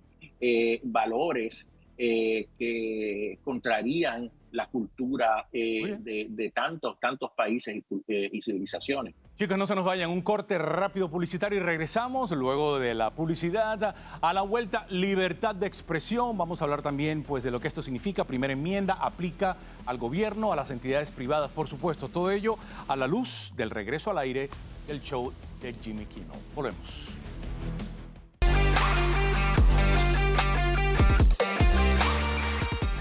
valores que contrarían la cultura de tantos países y civilizaciones. Chicos, no se nos vayan, un corte rápido publicitario y regresamos luego de la publicidad. A la vuelta, libertad de expresión. Vamos a hablar también pues, de lo que esto significa. Primera enmienda aplica al gobierno, a las entidades privadas, por supuesto. Todo ello a la luz del regreso al aire del show de Jimmy Kimmel. Volvemos.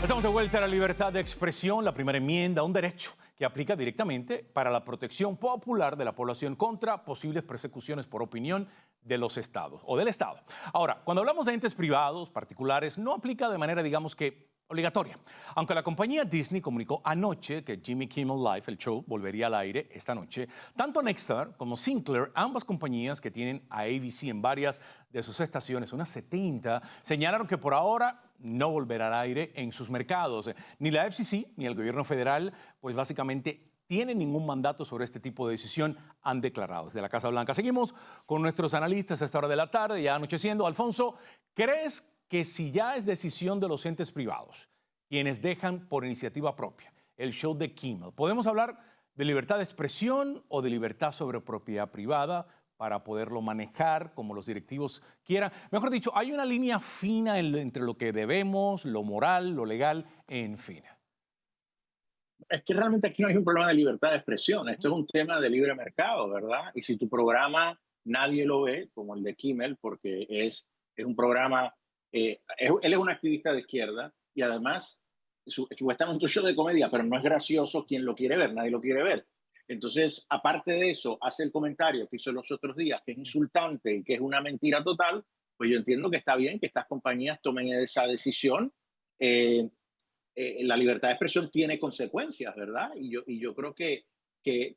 Estamos de vuelta a la libertad de expresión, la primera enmienda, un derecho que aplica directamente para la protección popular de la población contra posibles persecuciones por opinión de los estados o del Estado. Ahora, cuando hablamos de entes privados, particulares, no aplica de manera, digamos que, obligatoria. Aunque la compañía Disney comunicó anoche que Jimmy Kimmel Live, el show, volvería al aire esta noche, tanto Nexstar como Sinclair, ambas compañías que tienen a ABC en varias de sus estaciones, unas 70, señalaron que por ahora no volverá al aire en sus mercados. Ni la FCC ni el gobierno federal, pues básicamente tienen ningún mandato sobre este tipo de decisión, han declarado desde la Casa Blanca. Seguimos con nuestros analistas a esta hora de la tarde, ya anocheciendo. Alfonso, ¿crees que si ya es decisión de los entes privados, quienes dejan por iniciativa propia el show de Kimmel, podemos hablar de libertad de expresión o de libertad sobre propiedad privada para poderlo manejar como los directivos quieran? Mejor dicho, hay una línea fina entre lo que debemos, lo moral, lo legal, en fin. Es que realmente aquí no hay un problema de libertad de expresión. Esto es un tema de libre mercado, ¿verdad? Y si tu programa nadie lo ve, como el de Kimmel, porque es un programa... él es un activista de izquierda y además supuestamente un show de comedia, pero no es gracioso. Quien lo quiere ver, nadie lo quiere ver. Entonces, aparte de eso, hace el comentario que hizo los otros días, que es insultante y que es una mentira total. Pues yo entiendo que está bien que estas compañías tomen esa decisión. La libertad de expresión tiene consecuencias, ¿verdad? Y yo creo que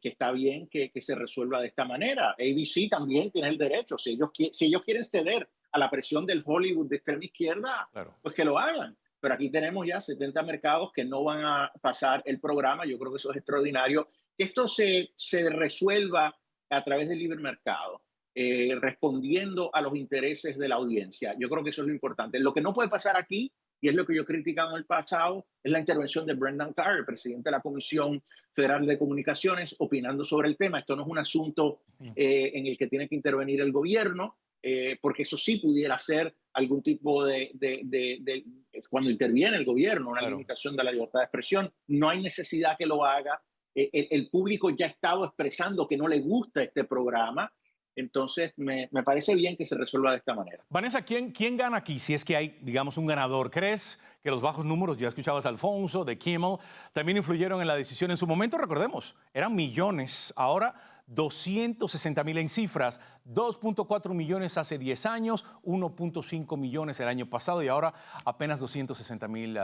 está bien que se resuelva de esta manera. ABC también tiene el derecho. Si ellos quieren ceder a la presión del Hollywood de extrema izquierda, claro, pues que lo hagan. Pero aquí tenemos ya 70 mercados que no van a pasar el programa. Yo creo que eso es extraordinario. Que esto se resuelva a través del libre mercado, respondiendo a los intereses de la audiencia. Yo creo que eso es lo importante. Lo que no puede pasar aquí, y es lo que yo he criticado en el pasado, es la intervención de Brendan Carr, el presidente de la Comisión Federal de Comunicaciones, opinando sobre el tema. Esto no es un asunto en el que tiene que intervenir el gobierno, porque eso sí pudiera ser algún tipo cuando interviene el gobierno, una limitación de la libertad de expresión. No hay necesidad que lo haga. El público ya ha estado expresando que no le gusta este programa. Entonces, me parece bien que se resuelva de esta manera. Vanessa, ¿quién gana aquí? Si es que hay, digamos, un ganador. ¿Crees que los bajos números, ya escuchabas a Alfonso, de Kimmel, también influyeron en la decisión? En su momento, recordemos, eran millones. Ahora, 260,000 en cifras. 2.4 millones hace 10 años, 1.5 millones el año pasado y ahora apenas 260,000,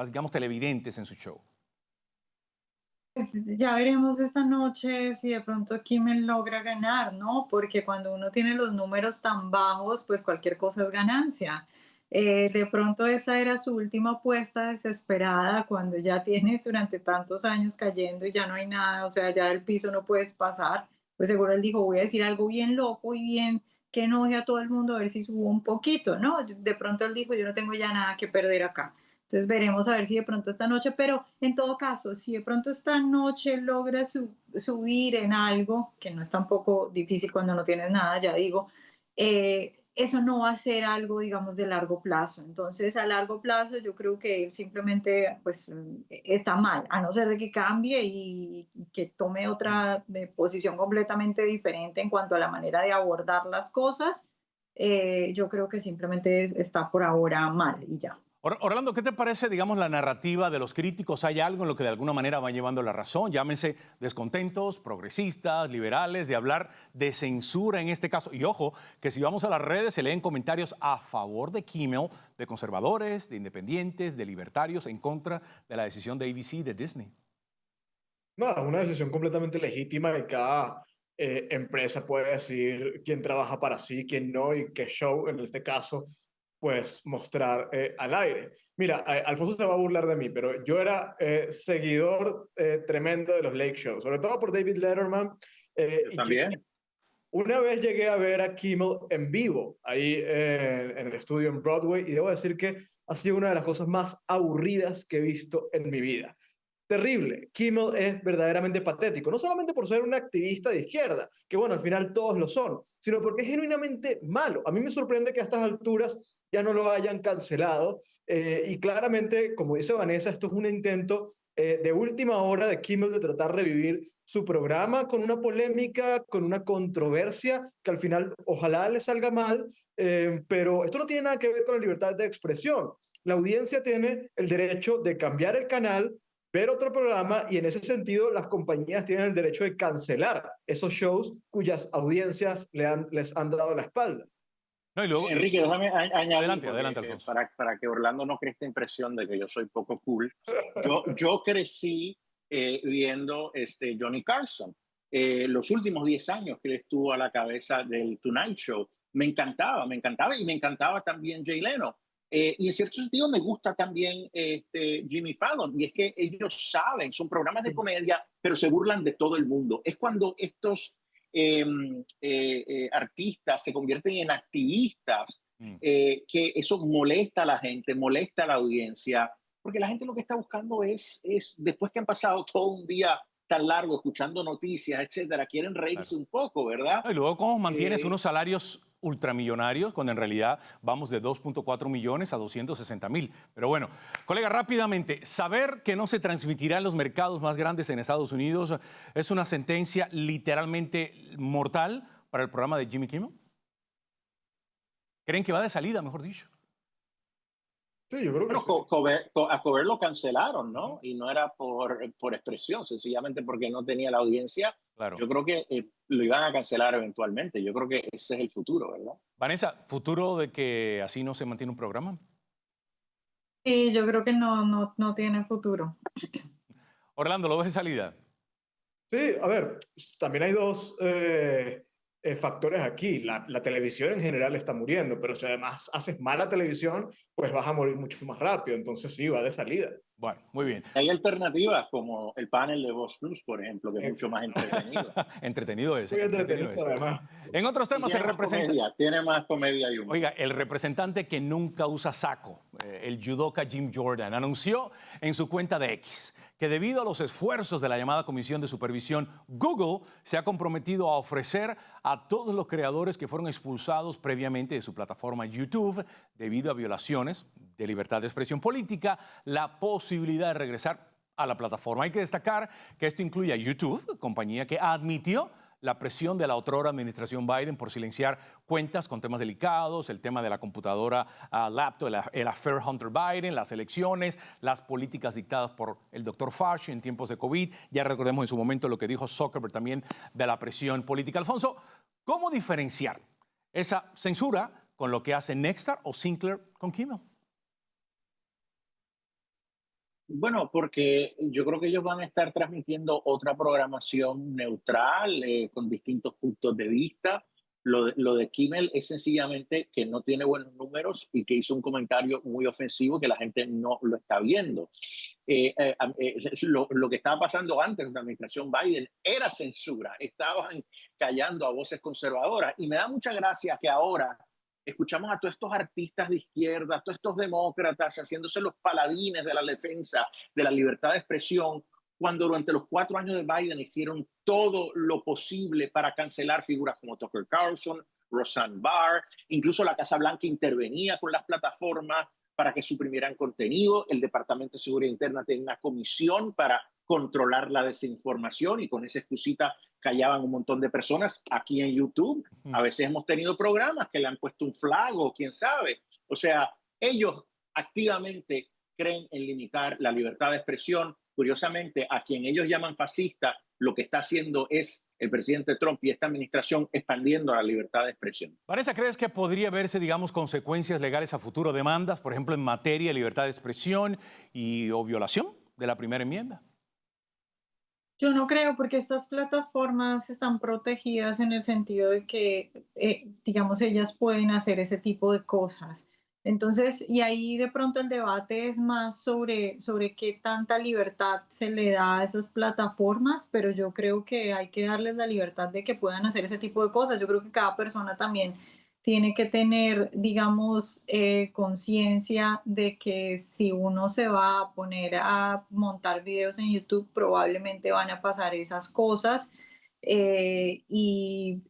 digamos, televidentes en su show. Ya veremos esta noche si de pronto Kimmel logra ganar, ¿no? Porque cuando uno tiene los números tan bajos, pues cualquier cosa es ganancia. De pronto esa era su última apuesta desesperada cuando ya tienes durante tantos años cayendo y ya no hay nada, o sea, ya del piso no puedes pasar. Pues seguro él dijo, voy a decir algo bien loco y bien que enoje a todo el mundo a ver si subo un poquito, ¿no? De pronto él dijo, yo no tengo ya nada que perder acá. Entonces veremos a ver si de pronto esta noche, pero en todo caso, si de pronto esta noche logra subir en algo, que no es tampoco difícil cuando no tienes nada, ya digo, eso no va a ser algo, digamos, de largo plazo. Entonces, a largo plazo yo creo que él simplemente pues, está mal, a no ser de que cambie y que tome otra posición completamente diferente en cuanto a la manera de abordar las cosas. Yo creo que simplemente está por ahora mal y ya. Orlando, ¿qué te parece, digamos, la narrativa de los críticos? ¿Hay algo en lo que de alguna manera van llevando la razón? Llámense descontentos, progresistas, liberales, de hablar de censura en este caso. Y ojo, que si vamos a las redes se leen comentarios a favor de Kimmel, de conservadores, de independientes, de libertarios, en contra de la decisión de ABC, de Disney. No, es una decisión completamente legítima y cada empresa puede decir quién trabaja para sí, quién no y qué show, en este caso, pues mostrar al aire. Mira, Alfonso se va a burlar de mí, pero yo era seguidor tremendo de los Late Show, sobre todo por David Letterman. Yo también. Una vez llegué a ver a Kimmel en vivo, ahí en el estudio en Broadway, y debo decir que ha sido una de las cosas más aburridas que he visto en mi vida. Terrible. Kimmel es verdaderamente patético, no solamente por ser un activista de izquierda, que bueno, al final todos lo son, sino porque es genuinamente malo. A mí me sorprende que a estas alturas ya no lo hayan cancelado y claramente, como dice Vanessa, esto es un intento de última hora de Kimmel de tratar de revivir su programa con una polémica, con una controversia que al final ojalá le salga mal, pero esto no tiene nada que ver con la libertad de expresión. La audiencia tiene el derecho de cambiar el canal, ver otro programa y en ese sentido las compañías tienen el derecho de cancelar esos shows cuyas audiencias les han dado la espalda. No, y luego, Enrique, déjame añadir, adelante, Alfonso. Para que Orlando no cree esta impresión de que yo soy poco cool. Yo crecí viendo Johnny Carson. Los últimos 10 años que él estuvo a la cabeza del Tonight Show, me encantaba y me encantaba también Jay Leno. Y en cierto sentido me gusta también Jimmy Fallon, y es que ellos saben, son programas de comedia, pero se burlan de todo el mundo. Es cuando estos artistas se convierten en activistas, que eso molesta a la gente, molesta a la audiencia, porque la gente lo que está buscando es después que han pasado todo un día tan largo escuchando noticias, etcétera, quieren reírse un poco, ¿verdad? Y luego, ¿cómo mantienes unos salarios ultramillonarios cuando en realidad vamos de 2.4 millones a 260,000? Pero bueno, colega, rápidamente, saber que no se transmitirá en los mercados más grandes en Estados Unidos es una sentencia literalmente mortal para el programa de Jimmy Kimmel. ¿Creen que va de salida, mejor dicho? Sí, yo creo que a Colbert lo cancelaron, ¿no? Y no era por expresión, sencillamente porque no tenía la audiencia. Claro. Yo creo que lo iban a cancelar eventualmente. Yo creo que ese es el futuro, ¿verdad? Vanessa, ¿futuro de que así no se mantiene un programa? Sí, yo creo que no tiene futuro. Orlando, ¿lo ves de salida? Sí, a ver, también hay dos factores aquí. La televisión en general está muriendo, pero si además haces mala televisión, pues vas a morir mucho más rápido. Entonces sí, va de salida. Bueno, muy bien. Hay alternativas como el panel de Voz Plus, por ejemplo, que es mucho más entretenido. Entretenido ese. Muy entretenido, además. En otros temas, el representante... Tiene más comedia y humor. Oiga, el representante que nunca usa saco, el judoka Jim Jordan, anunció en su cuenta de X que debido a los esfuerzos de la llamada Comisión de Supervisión, Google se ha comprometido a ofrecer a todos los creadores que fueron expulsados previamente de su plataforma YouTube debido a violaciones de libertad de expresión política, la posibilidad de regresar a la plataforma. Hay que destacar que esto incluye a YouTube, compañía que admitió la presión de la otrora administración Biden por silenciar cuentas con temas delicados, el tema de la computadora laptop, el affair Hunter Biden, las elecciones, las políticas dictadas por el doctor Fauci en tiempos de COVID. Ya recordemos en su momento lo que dijo Zuckerberg también de la presión política. Alfonso, ¿cómo diferenciar esa censura con lo que hace Nexstar o Sinclair con Kimmel? Bueno, porque yo creo que ellos van a estar transmitiendo otra programación neutral, con distintos puntos de vista. Lo de Kimmel es sencillamente que no tiene buenos números y que hizo un comentario muy ofensivo que la gente no lo está viendo. Lo que estaba pasando antes de la administración Biden era censura. Estaban callando a voces conservadoras. Y me da mucha gracia que ahora escuchamos a todos estos artistas de izquierda, a todos estos demócratas haciéndose los paladines de la defensa de la libertad de expresión, cuando durante los 4 años de Biden hicieron todo lo posible para cancelar figuras como Tucker Carlson, Roseanne Barr, incluso la Casa Blanca intervenía con las plataformas para que suprimieran contenido, el Departamento de Seguridad Interna tenía una comisión para controlar la desinformación y con esa excusita callaban un montón de personas. Aquí en YouTube a veces hemos tenido programas que le han puesto un flag o quién sabe. O sea, ellos activamente creen en limitar la libertad de expresión. Curiosamente, a quien ellos llaman fascista, lo que está haciendo es el presidente Trump y esta administración expandiendo la libertad de expresión. Vanessa, ¿crees que podría verse, digamos, consecuencias legales a futuro, demandas, por ejemplo, en materia de libertad de expresión o violación de la primera enmienda? Yo no creo, porque estas plataformas están protegidas en el sentido de que, digamos, ellas pueden hacer ese tipo de cosas. Entonces, y ahí de pronto el debate es más sobre qué tanta libertad se le da a esas plataformas, pero yo creo que hay que darles la libertad de que puedan hacer ese tipo de cosas. Yo creo que cada persona también tiene que tener, digamos, conciencia de que si uno se va a poner a montar videos en YouTube, probablemente van a pasar esas cosas. Y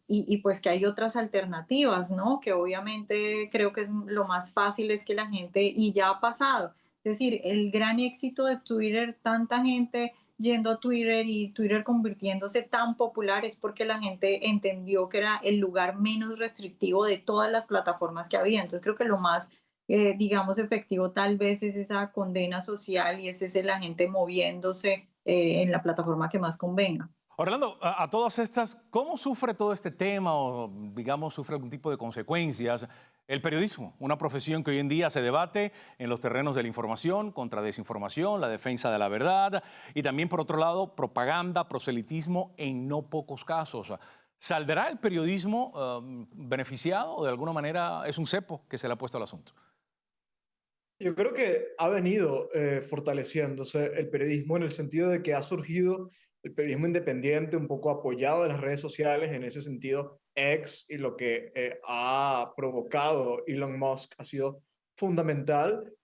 pues que hay otras alternativas, ¿no? Que obviamente creo que es lo más fácil es que la gente, y ya ha pasado, es decir, el gran éxito de Twitter, tanta gente yendo a Twitter y Twitter convirtiéndose tan popular es porque la gente entendió que era el lugar menos restrictivo de todas las plataformas que había. Entonces creo que lo más, digamos, efectivo tal vez es esa condena social y es ese la gente moviéndose en la plataforma que más convenga. Orlando, a todas estas, ¿cómo sufre todo este tema o, digamos, sufre algún tipo de consecuencias el periodismo? Una profesión que hoy en día se debate en los terrenos de la información, contra desinformación, la defensa de la verdad y también, por otro lado, propaganda, proselitismo en no pocos casos. ¿Saldrá el periodismo beneficiado o de alguna manera es un cepo que se le ha puesto al asunto? Yo creo que ha venido fortaleciéndose el periodismo en el sentido de que ha surgido el periodismo independiente, un poco apoyado en las redes sociales, en ese sentido, X y lo que ha provocado Elon Musk ha sido fundamental,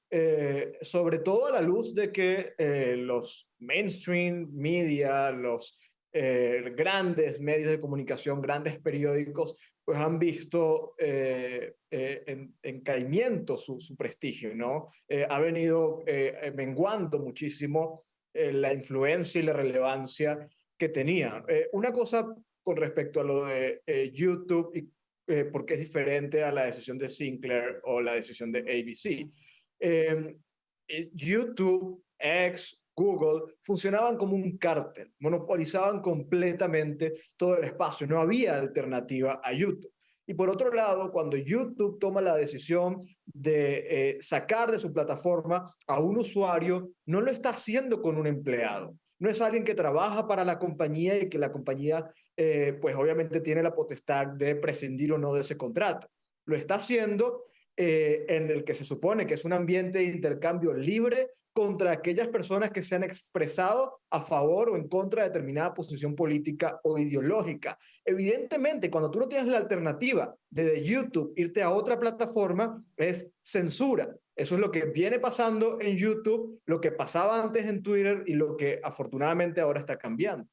sobre todo a la luz de que los mainstream media, los grandes medios de comunicación, grandes periódicos, pues han visto en caimiento su prestigio, ¿no? Ha venido menguando muchísimo la influencia y la relevancia que tenía. Una cosa con respecto a lo de YouTube, y porque es diferente a la decisión de Sinclair o la decisión de ABC. YouTube, X, Google funcionaban como un cártel, monopolizaban completamente todo el espacio, no había alternativa a YouTube. Y por otro lado, cuando YouTube toma la decisión de sacar de su plataforma a un usuario, no lo está haciendo con un empleado. No es alguien que trabaja para la compañía y que la compañía, pues obviamente tiene la potestad de prescindir o no de ese contrato. Lo está haciendo en el que se supone que es un ambiente de intercambio libre contra aquellas personas que se han expresado a favor o en contra de determinada posición política o ideológica. Evidentemente, cuando tú no tienes la alternativa de YouTube irte a otra plataforma, es censura. Eso es lo que viene pasando en YouTube, lo que pasaba antes en Twitter y lo que afortunadamente ahora está cambiando.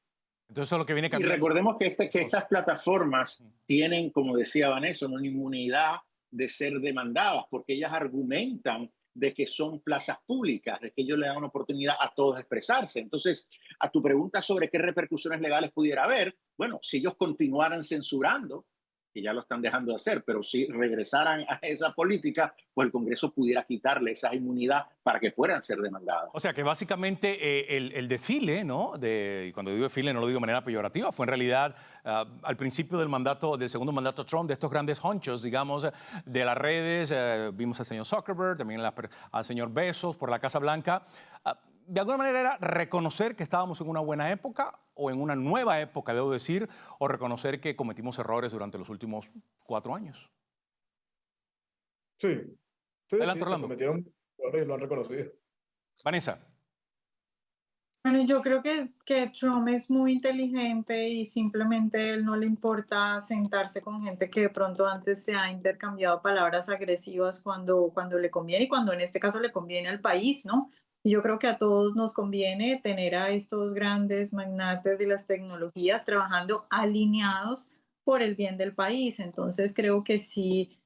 Entonces, eso es lo que viene cambiando. Y recordemos que estas plataformas tienen, como decía Vanessa, una inmunidad de ser demandadas, porque ellas argumentan de que son plazas públicas, de que ellos le dan una oportunidad a todos de expresarse. Entonces, a tu pregunta sobre qué repercusiones legales pudiera haber, bueno, si ellos continuaran censurando, que ya lo están dejando de hacer, pero si regresaran a esa política, pues el Congreso pudiera quitarle esa inmunidad para que puedan ser demandadas. O sea que básicamente el desfile, ¿no? Y cuando digo desfile no lo digo de manera peyorativa, fue en realidad al principio del segundo mandato Trump, de estos grandes honchos, digamos, de las redes, vimos al señor Zuckerberg, también al señor Bezos por la Casa Blanca. De alguna manera era reconocer que estábamos en una buena época o en una nueva época, debo decir, o reconocer que cometimos errores durante los últimos 4 años. Sí, Adelante, Orlando. Se cometieron errores y lo han reconocido. Vanessa. Bueno, yo creo que Trump es muy inteligente y simplemente él no le importa sentarse con gente que de pronto antes se ha intercambiado palabras agresivas cuando le conviene y cuando en este caso le conviene al país, ¿no? Y yo creo que a todos nos conviene tener a estos grandes magnates de las tecnologías trabajando alineados por el bien del país. Entonces creo que sí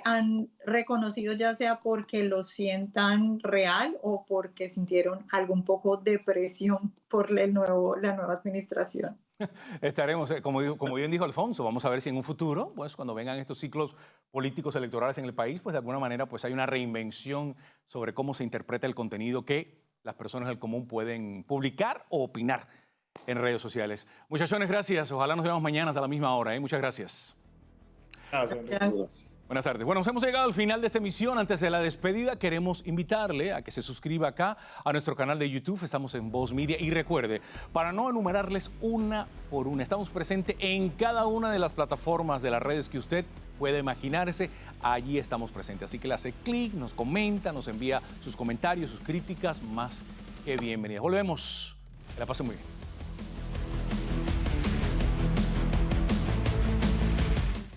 han reconocido, ya sea porque lo sientan real o porque sintieron algún poco de presión por la nueva administración. Estaremos, como bien dijo Alfonso, vamos a ver si en un futuro, pues cuando vengan estos ciclos políticos electorales en el país, pues de alguna manera pues hay una reinvención sobre cómo se interpreta el contenido que las personas del común pueden publicar o opinar en redes sociales. Muchachones, gracias. Ojalá nos veamos mañana a la misma hora. Muchas gracias. Gracias. Buenas tardes. Bueno, nos hemos llegado al final de esta emisión. Antes de la despedida, queremos invitarle a que se suscriba acá a nuestro canal de YouTube. Estamos en Voz Media. Y recuerde, para no enumerarles una por una, estamos presentes en cada una de las plataformas de las redes que usted puede imaginarse. Allí estamos presentes. Así que le hace clic, nos comenta, nos envía sus comentarios, sus críticas. Más que bienvenidas. Volvemos. Que la pasen muy bien.